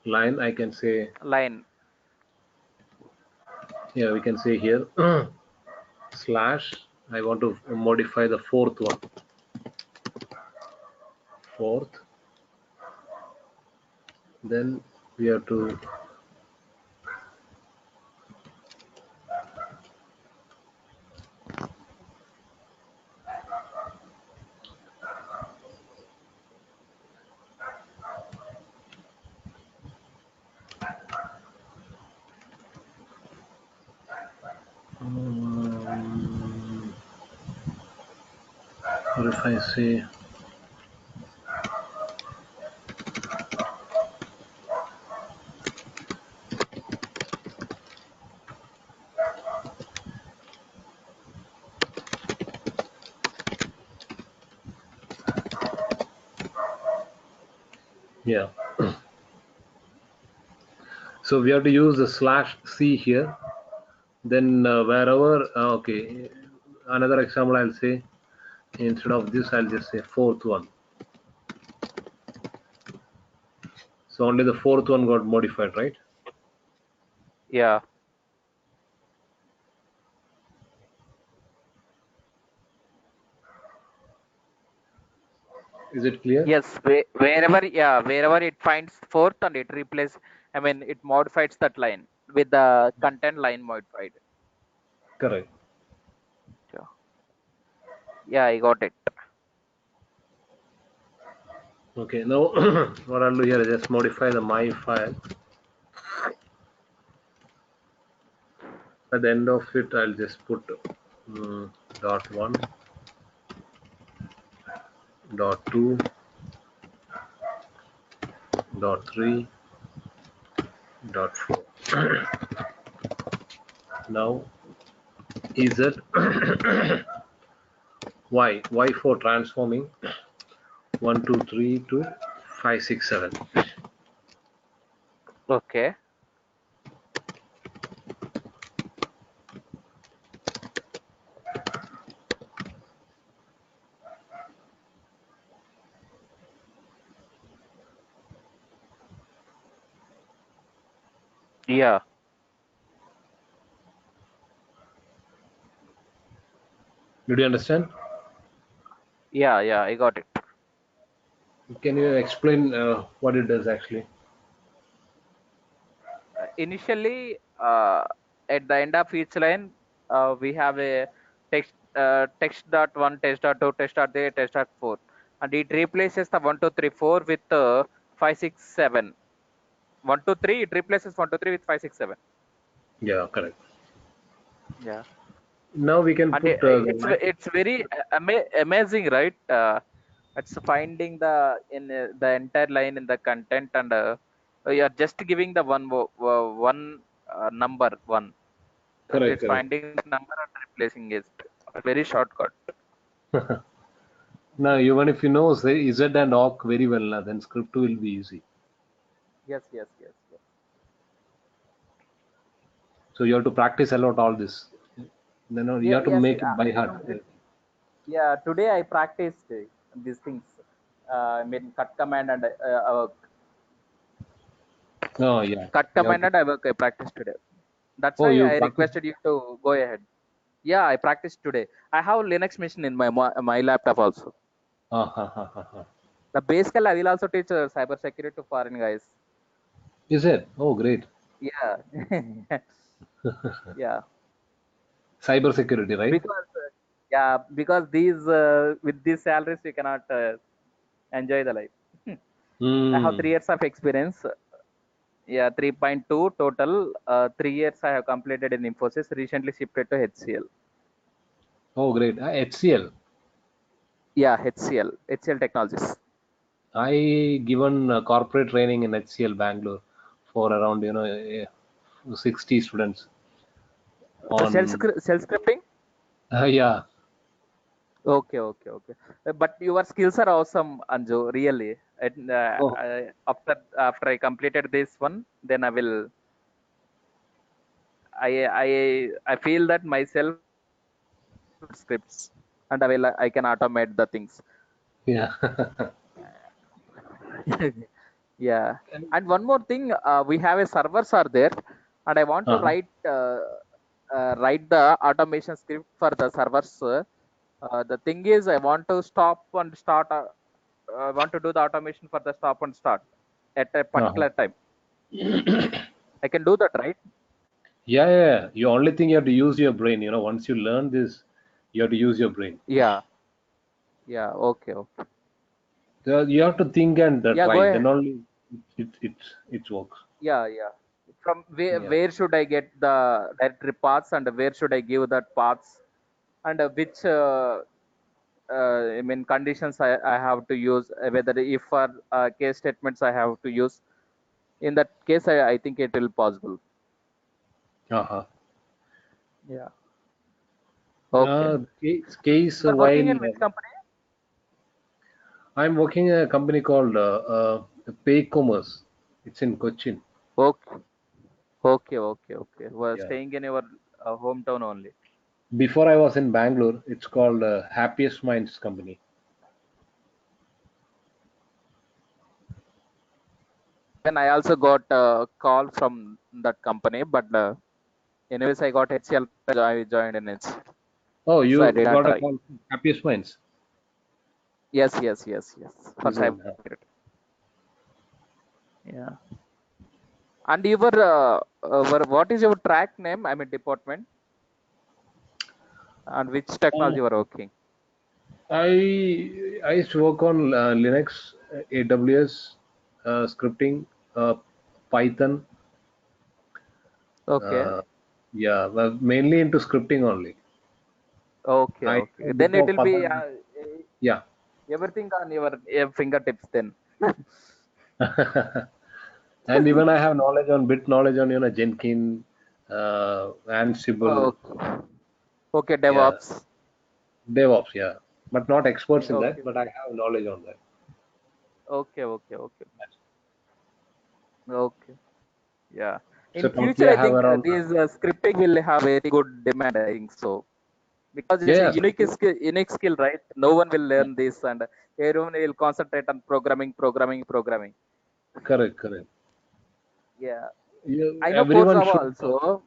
Speaker 2: line, I can say
Speaker 4: Line.
Speaker 2: Yeah, we can say here slash. I want to modify the fourth one. Fourth. Then we have to or if I say yeah. So we have to use the slash c here. Then wherever okay, another example I'll say, instead of this I'll just say fourth one. So only the fourth one got modified, right?
Speaker 4: Yeah.
Speaker 2: Is it clear?
Speaker 4: Yes. Wherever it finds fourth and it replaces. I mean, it modifies that line with the content line modified.
Speaker 2: Correct.
Speaker 4: Yeah. Yeah, I got it.
Speaker 2: Okay, now what I'll do here is just modify the my file. At the end of it, I'll just put dot one, dot two, dot three, dot four. Now z y for transforming 1 2 3 to 5 6 7.
Speaker 4: Okay. Yeah.
Speaker 2: Did you understand?
Speaker 4: Yeah. Yeah, I got it.
Speaker 2: Can you explain what it does actually?
Speaker 4: Initially, at the end of each line, we have a text dot one, text dot two, text dot three, text dot four, and it replaces the 1 2 3 4 with 5 6 7. 1 2 3, it replaces 1 2 3 with 5 6 7.
Speaker 2: Yeah, correct.
Speaker 4: Yeah.
Speaker 2: Now we can
Speaker 4: And
Speaker 2: put
Speaker 4: it's very amazing, right? It's finding the entire line in the content, and you are just giving the one number one, and
Speaker 2: correct,
Speaker 4: it's
Speaker 2: correct.
Speaker 4: finding the number and replacing it. Very shortcut.
Speaker 2: Now even if you know say z and awk very well, then script will be easy.
Speaker 4: Yes, yes, yes, yes.
Speaker 2: So you have to practice a lot all this. Then you
Speaker 4: Yeah,
Speaker 2: have to
Speaker 4: yes.
Speaker 2: make it by heart.
Speaker 4: Yeah, today I practiced these things. I mean, cut command and
Speaker 2: Oh yeah,
Speaker 4: cut
Speaker 2: you have
Speaker 4: command
Speaker 2: to.
Speaker 4: and I practiced today. That's
Speaker 2: Oh,
Speaker 4: why
Speaker 2: you
Speaker 4: I
Speaker 2: practice.
Speaker 4: requested you to go ahead. Yeah, I practiced today. I have Linux machine in my laptop also.
Speaker 2: Ah, ha, ha, ha, ha.
Speaker 4: The basically I will also teach cyber security to foreign guys.
Speaker 2: Is it? Oh, great.
Speaker 4: Yeah, yeah.
Speaker 2: Cyber security, right?
Speaker 4: Because because these with these salaries we cannot enjoy the life. I have
Speaker 2: Hmm.
Speaker 4: 3 years of experience. Yeah, 3.2 total. 3 years I have completed in Infosys. Recently shifted to HCL.
Speaker 2: Oh, great. HCL.
Speaker 4: Yeah, HCL Technologies.
Speaker 2: I given corporate training in HCL Bangalore for around 60 students on.
Speaker 4: Shell scripting.
Speaker 2: Yeah.
Speaker 4: Okay, okay, okay. But your skills are awesome, Anju. Really.
Speaker 2: Oh,
Speaker 4: After I completed this one, then I will. I feel that myself scripts, and I can automate the things.
Speaker 2: yeah.
Speaker 4: Yeah. And one more thing, we have a servers are there, and I want to
Speaker 2: Uh-huh.
Speaker 4: write. write the automation script for the servers. The thing is, I want to stop and start. I want to do the automation for the stop and start at a
Speaker 2: Uh-huh.
Speaker 4: particular time. I can do that, right?
Speaker 2: Yeah, yeah, yeah. You only thing you have to use your brain. Once you learn this, you have to use your brain.
Speaker 4: Yeah. Yeah. Okay. Okay.
Speaker 2: So you have to think and
Speaker 4: Yeah. Go
Speaker 2: try.
Speaker 4: ahead.
Speaker 2: Then only it works.
Speaker 4: Yeah. Yeah. From
Speaker 2: Yeah.
Speaker 4: where should I get the directory paths and where should I give that paths and which I mean conditions I have to use, whether if for case statements I have to use. In that case, I think it will possible.
Speaker 2: Uh-huh.
Speaker 4: Yeah. Okay.
Speaker 2: Case
Speaker 4: You are working
Speaker 2: while
Speaker 4: in which company?
Speaker 2: I'm working in a company called Paycommerce. It's in Cochin.
Speaker 4: Okay. Okay. Okay. Okay. We're
Speaker 2: Yeah.
Speaker 4: staying in your hometown only.
Speaker 2: Before I was in Bangalore, it's called Happiest Minds Company.
Speaker 4: Then I also got a call from that company, but anyways, I got HCL. I joined in it,
Speaker 2: Oh,
Speaker 4: so I did
Speaker 2: you
Speaker 4: not
Speaker 2: got a
Speaker 4: try.
Speaker 2: call from Happiest Minds.
Speaker 4: Yes. Yes. Yes. Yes. For
Speaker 2: Good.
Speaker 4: cybersecurity. Yeah. And you what is your track name? I mean department, and which
Speaker 2: Uh,
Speaker 4: technology you are working?
Speaker 2: I used to work on Linux, AWS, scripting, Python.
Speaker 4: Okay.
Speaker 2: Uh, yeah, well, mainly into scripting only.
Speaker 4: Okay.
Speaker 2: I
Speaker 4: Okay.
Speaker 2: have a bit
Speaker 4: Then it
Speaker 2: of
Speaker 4: will be
Speaker 2: other. Yeah.
Speaker 4: everything on your fingertips then.
Speaker 2: And even I have knowledge on bit knowledge on Jenkins, Ansible,
Speaker 4: Okay. Okay.
Speaker 2: yeah,
Speaker 4: DevOps.
Speaker 2: DevOps, yeah, but not experts in that.
Speaker 4: Okay.
Speaker 2: But I have knowledge on that.
Speaker 4: Okay. Okay. Okay. Okay. Yeah.
Speaker 2: So
Speaker 4: In
Speaker 2: totally,
Speaker 4: future,
Speaker 2: I
Speaker 4: I
Speaker 2: have
Speaker 4: think
Speaker 2: around.
Speaker 4: these scripting will have very good demand. I think so because
Speaker 2: Yeah,
Speaker 4: it's a
Speaker 2: yeah, scripting.
Speaker 4: unique skill, right? No one will learn this, and everyone will concentrate on programming.
Speaker 2: Correct, correct.
Speaker 4: Yeah.
Speaker 2: You,
Speaker 4: I know Core
Speaker 2: everyone
Speaker 4: Java
Speaker 2: should
Speaker 4: also.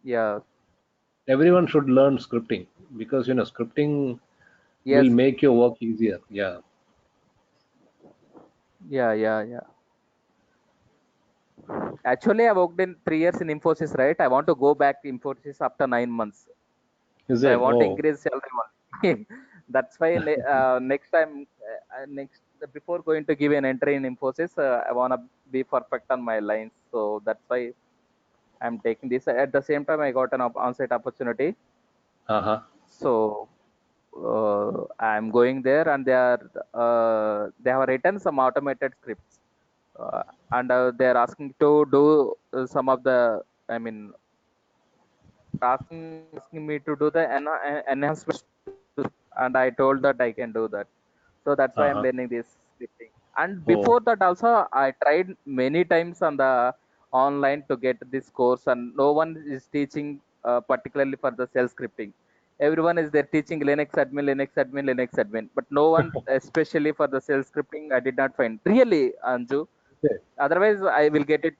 Speaker 4: Yeah.
Speaker 2: everyone should learn scripting because scripting will
Speaker 4: Yes.
Speaker 2: make your work easier. Yeah.
Speaker 4: Yeah. Yeah. Yeah. Actually, I worked in 3 years in Infosys, right? I want to go back to Infosys after 9 months.
Speaker 2: Is
Speaker 4: So I
Speaker 2: it?
Speaker 4: want to
Speaker 2: Oh,
Speaker 4: increase salary only. That's why next time, next before going to give an entry in Infosys, I want to be perfect on my lines. So that's why I'm taking this. At the same time, I got an on-site opportunity.
Speaker 2: uh-huh.
Speaker 4: So I'm going there, and they have written some automated scripts, uh, and they are asking to do some of the. I mean, asking me to do the enhancements, and I told that I can do that. So that's why I'm
Speaker 2: Uh-huh.
Speaker 4: learning this scripting. And
Speaker 2: Oh,
Speaker 4: before that also, I tried many times on the online to get this course, and no one is teaching particularly for the shell scripting. Everyone is there teaching Linux admin, but no one especially for the shell scripting. I did not find really, Anju.
Speaker 2: okay.
Speaker 4: Otherwise, I will get it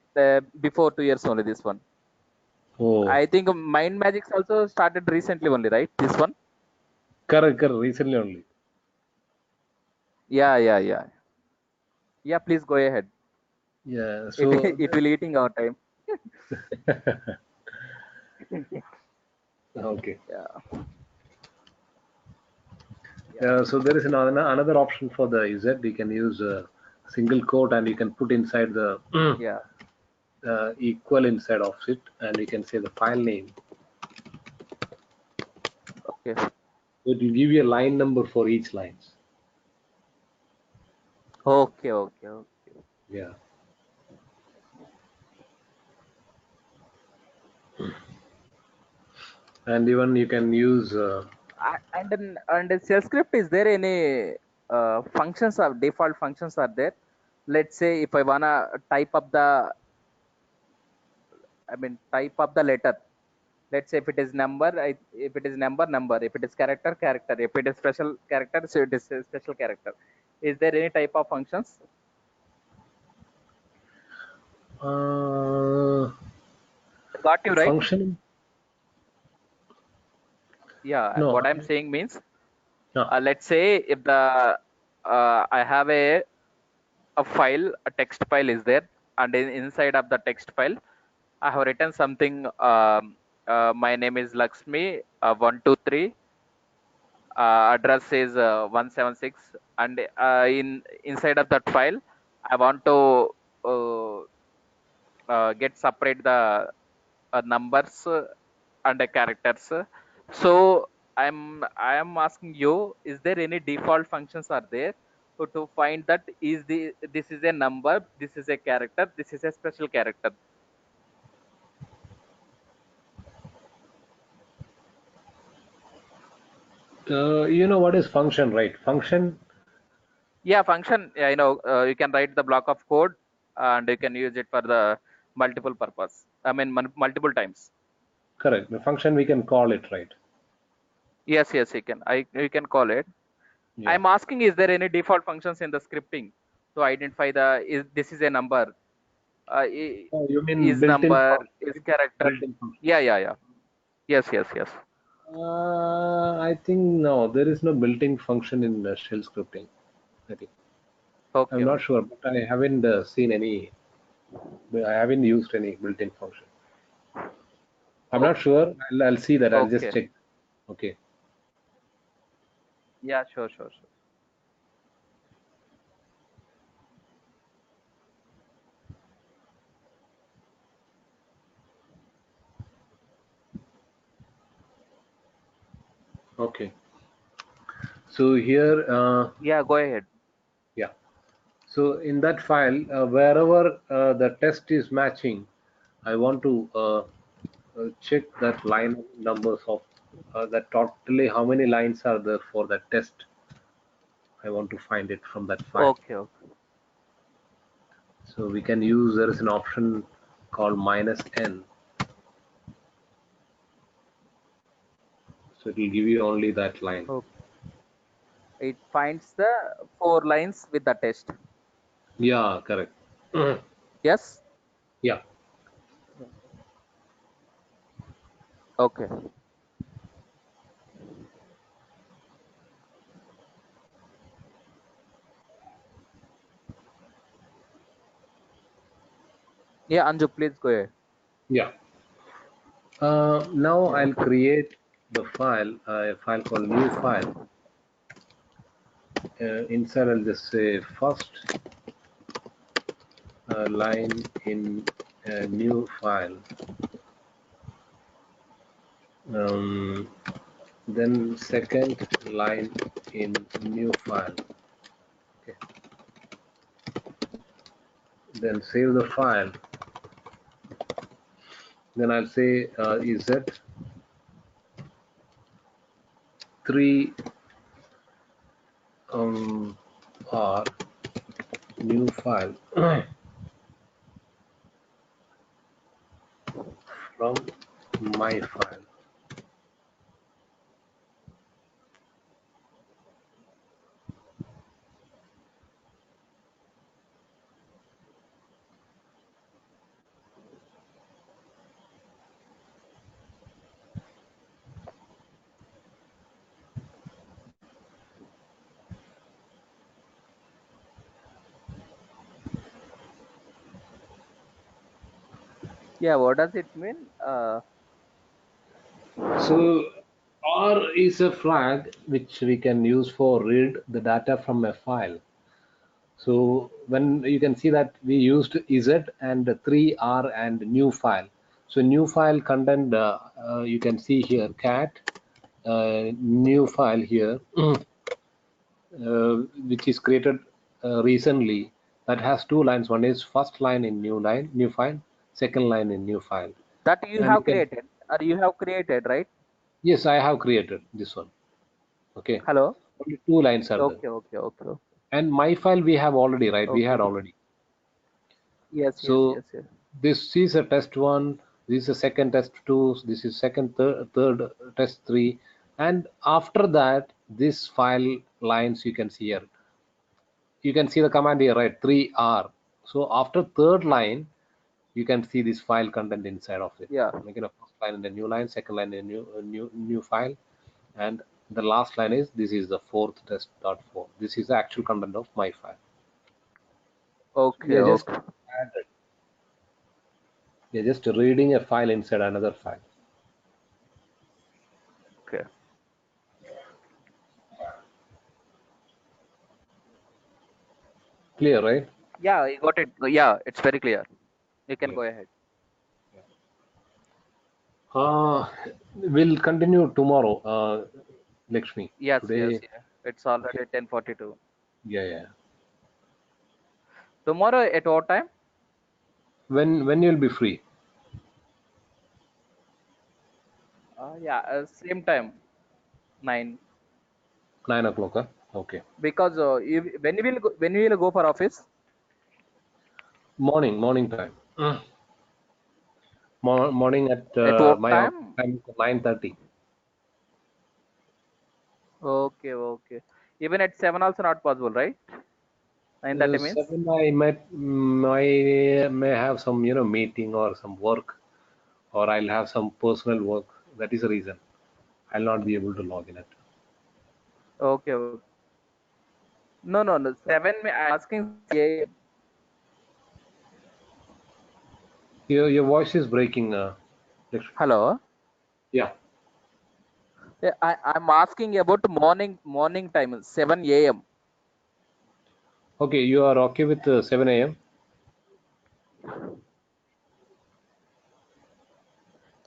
Speaker 4: before 2 years only. This one.
Speaker 2: Oh,
Speaker 4: I think Mind Magics also started recently only, right? This one.
Speaker 2: correct, correct. Recently only.
Speaker 4: Yeah, yeah, yeah. Yeah, please go ahead.
Speaker 2: Yeah.
Speaker 4: It
Speaker 2: So,
Speaker 4: it will eating our time.
Speaker 2: okay.
Speaker 4: Yeah, yeah,
Speaker 2: So there is another option for the Z. You can use a single quote and you can put inside the
Speaker 4: yeah.
Speaker 2: equal inside of it, and you can say the file name.
Speaker 4: Okay,
Speaker 2: So it will give you a line number for each lines.
Speaker 4: okay, okay, okay.
Speaker 2: Yeah. And even you can use.
Speaker 4: And in shell script, is there any functions or default functions are there? Let's say if I wanna type up the, type up the letter. Let's say if it is number, if it is number. If it is character. If it is special character, so it is a special character. Is there any type of functions?
Speaker 2: Uh,
Speaker 4: Got you right?
Speaker 2: function.
Speaker 4: Yeah,
Speaker 2: No,
Speaker 4: what I'm saying means,
Speaker 2: no.
Speaker 4: let's say if the I have a file, a text file is there, and inside of the text file, I have written something. My name is Lakshmi. 123. Address is 176, and in inside of that file, I want to uh, get separate the numbers and the characters. So I am asking you, is there any default functions are there to find that is this is a number, this is a character, this is a special character?
Speaker 2: You know what is function, right? Function,
Speaker 4: Yeah, function. Yeah, you can write the block of code and you can use it for the multiple purpose. I mean, multiple times.
Speaker 2: correct. The function we can call it, right?
Speaker 4: Yes, yes, you can. You can call it.
Speaker 2: Yeah.
Speaker 4: I'm asking, is there any default functions in the scripting to identify the is this is a number,
Speaker 2: Oh, you mean
Speaker 4: is
Speaker 2: built-in
Speaker 4: number,
Speaker 2: function,
Speaker 4: is
Speaker 2: right?
Speaker 4: character?
Speaker 2: Built-in function.
Speaker 4: Yeah, yeah, yeah. Yes, yes, yes.
Speaker 2: I think no, there is no built-in function in shell scripting. I think I'm
Speaker 4: Okay,
Speaker 2: not
Speaker 4: okay.
Speaker 2: sure, but I haven't seen any. I haven't used any built-in function. I'm
Speaker 4: Oh,
Speaker 2: not sure. I'll see that. I'll just
Speaker 4: okay.
Speaker 2: check. Okay.
Speaker 4: Yeah, sure, sure, sure.
Speaker 2: Okay. So here,
Speaker 4: Yeah, go ahead.
Speaker 2: yeah. So in that file, wherever the test is matching, I want to check that line numbers of that totally how many lines are there for that test. I want to find it from that file.
Speaker 4: Okay, okay.
Speaker 2: So we can use, there is an option called -n. So it will give you only that line.
Speaker 4: Okay. It finds the 4 lines with the test.
Speaker 2: Yeah, correct.
Speaker 4: Yes.
Speaker 2: Yeah.
Speaker 4: Okay. Yeah, Anju, please go ahead.
Speaker 2: Yeah. Now
Speaker 4: Yeah.
Speaker 2: I'll create the file, a file called new file. Inside I'll just say first line in a new file. Um, then second line in new file. Okay. Then save the file. Then I'll say is it 3 or new file from my file.
Speaker 4: Yeah, what does it mean?
Speaker 2: So R is a flag which we can use for read the data from a file. So when you can see that we used z and 3r and new file. So new file content you can see here cat new file here which is created recently, that has 2 lines. One is first line in new file, second line in new file.
Speaker 4: That you
Speaker 2: And you
Speaker 4: have
Speaker 2: can,
Speaker 4: created, or you have created, right?
Speaker 2: yes, I have created this one. Okay,
Speaker 4: Hello?
Speaker 2: only 2 lines are there.
Speaker 4: Okay, okay, okay.
Speaker 2: And my file we have already, right? We
Speaker 4: Okay.
Speaker 2: had already.
Speaker 4: Yes, yes,
Speaker 2: So
Speaker 4: yes, yes.
Speaker 2: this is a test one, this is a second test two, this is second, third test three, and after that, this file lines you can see here. You can see the command here, right? 3R. So after third line, you can see this file content inside of it.
Speaker 4: Yeah.
Speaker 2: Making a first line in the new line, second line in a new file, and the last line is this is the fourth test.4. This is the actual content of my file.
Speaker 4: Okay,
Speaker 2: We are just
Speaker 4: okay.
Speaker 2: we are just reading a file inside another file.
Speaker 4: Okay.
Speaker 2: Clear, right?
Speaker 4: Yeah, I got it. Yeah, it's very clear. You can
Speaker 2: Yeah.
Speaker 4: go ahead.
Speaker 2: We'll continue tomorrow, Lakshmi.
Speaker 4: Yes, yes,
Speaker 2: Today,
Speaker 4: yeah. It's already 10:42.
Speaker 2: yeah.
Speaker 4: Tomorrow at what time?
Speaker 2: When you'll be free?
Speaker 4: Yeah, same time, 9.
Speaker 2: 9 o'clock, huh? Okay.
Speaker 4: Because when we will go for office?
Speaker 2: Morning time. Morning at
Speaker 4: At what
Speaker 2: my office
Speaker 4: time?
Speaker 2: time is 9:30.
Speaker 4: Okay, okay. Even at 7 also not possible, right? 9:30 means?
Speaker 2: 7 I may have some meeting or some work, or I'll have some personal work. That is the reason I'll not be able to log in it.
Speaker 4: Okay, okay. No, no, no. 7, I'm asking AM.
Speaker 2: Your voice is breaking. Lakshmi.
Speaker 4: Hello.
Speaker 2: Yeah.
Speaker 4: Yeah, I'm asking about morning time, 7 a.m.
Speaker 2: Okay, you are okay with 7 a.m.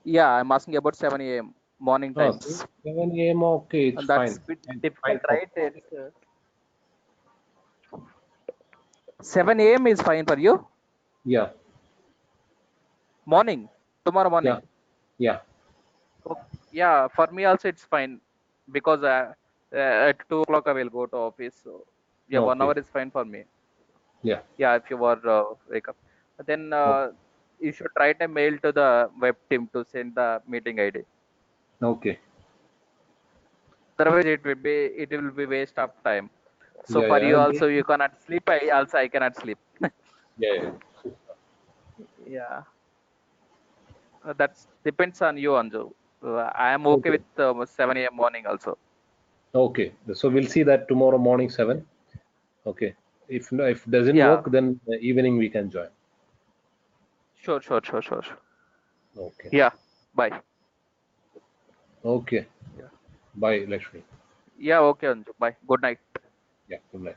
Speaker 4: Yeah, I'm asking about 7 a.m. morning
Speaker 2: Oh,
Speaker 4: times.
Speaker 2: 7 a.m. Okay, it's
Speaker 4: And that's
Speaker 2: fine.
Speaker 4: a bit
Speaker 2: Fine, fine
Speaker 4: difficult,
Speaker 2: for me.
Speaker 4: right? It's 7 a.m. is fine for you?
Speaker 2: Yeah,
Speaker 4: Morning, tomorrow
Speaker 2: yeah,
Speaker 4: morning.
Speaker 2: yeah.
Speaker 4: Yeah, for me also it's fine because at 2 o'clock I will go to office. So yeah, 1 hour
Speaker 2: Okay,
Speaker 4: is fine for me.
Speaker 2: yeah.
Speaker 4: Yeah, if you are wake up, then
Speaker 2: Okay,
Speaker 4: you should write a mail to the web team to send the meeting ID.
Speaker 2: okay.
Speaker 4: Otherwise, it will be waste of time. So
Speaker 2: Yeah,
Speaker 4: for
Speaker 2: yeah.
Speaker 4: you also, you cannot sleep. I cannot sleep.
Speaker 2: Yeah.
Speaker 4: Yeah, that depends on you, Anju. I am okay
Speaker 2: Okay,
Speaker 4: with 7 a.m. morning also.
Speaker 2: okay. So we'll see that tomorrow morning 7. Okay. If no, if doesn't
Speaker 4: Yeah,
Speaker 2: work, then evening we can join.
Speaker 4: sure, sure, sure, sure.
Speaker 2: Okay.
Speaker 4: Yeah, bye.
Speaker 2: Okay.
Speaker 4: Yeah,
Speaker 2: Bye, Lakshmi.
Speaker 4: yeah, okay, Anju. Bye. Good night.
Speaker 2: Yeah. Good night.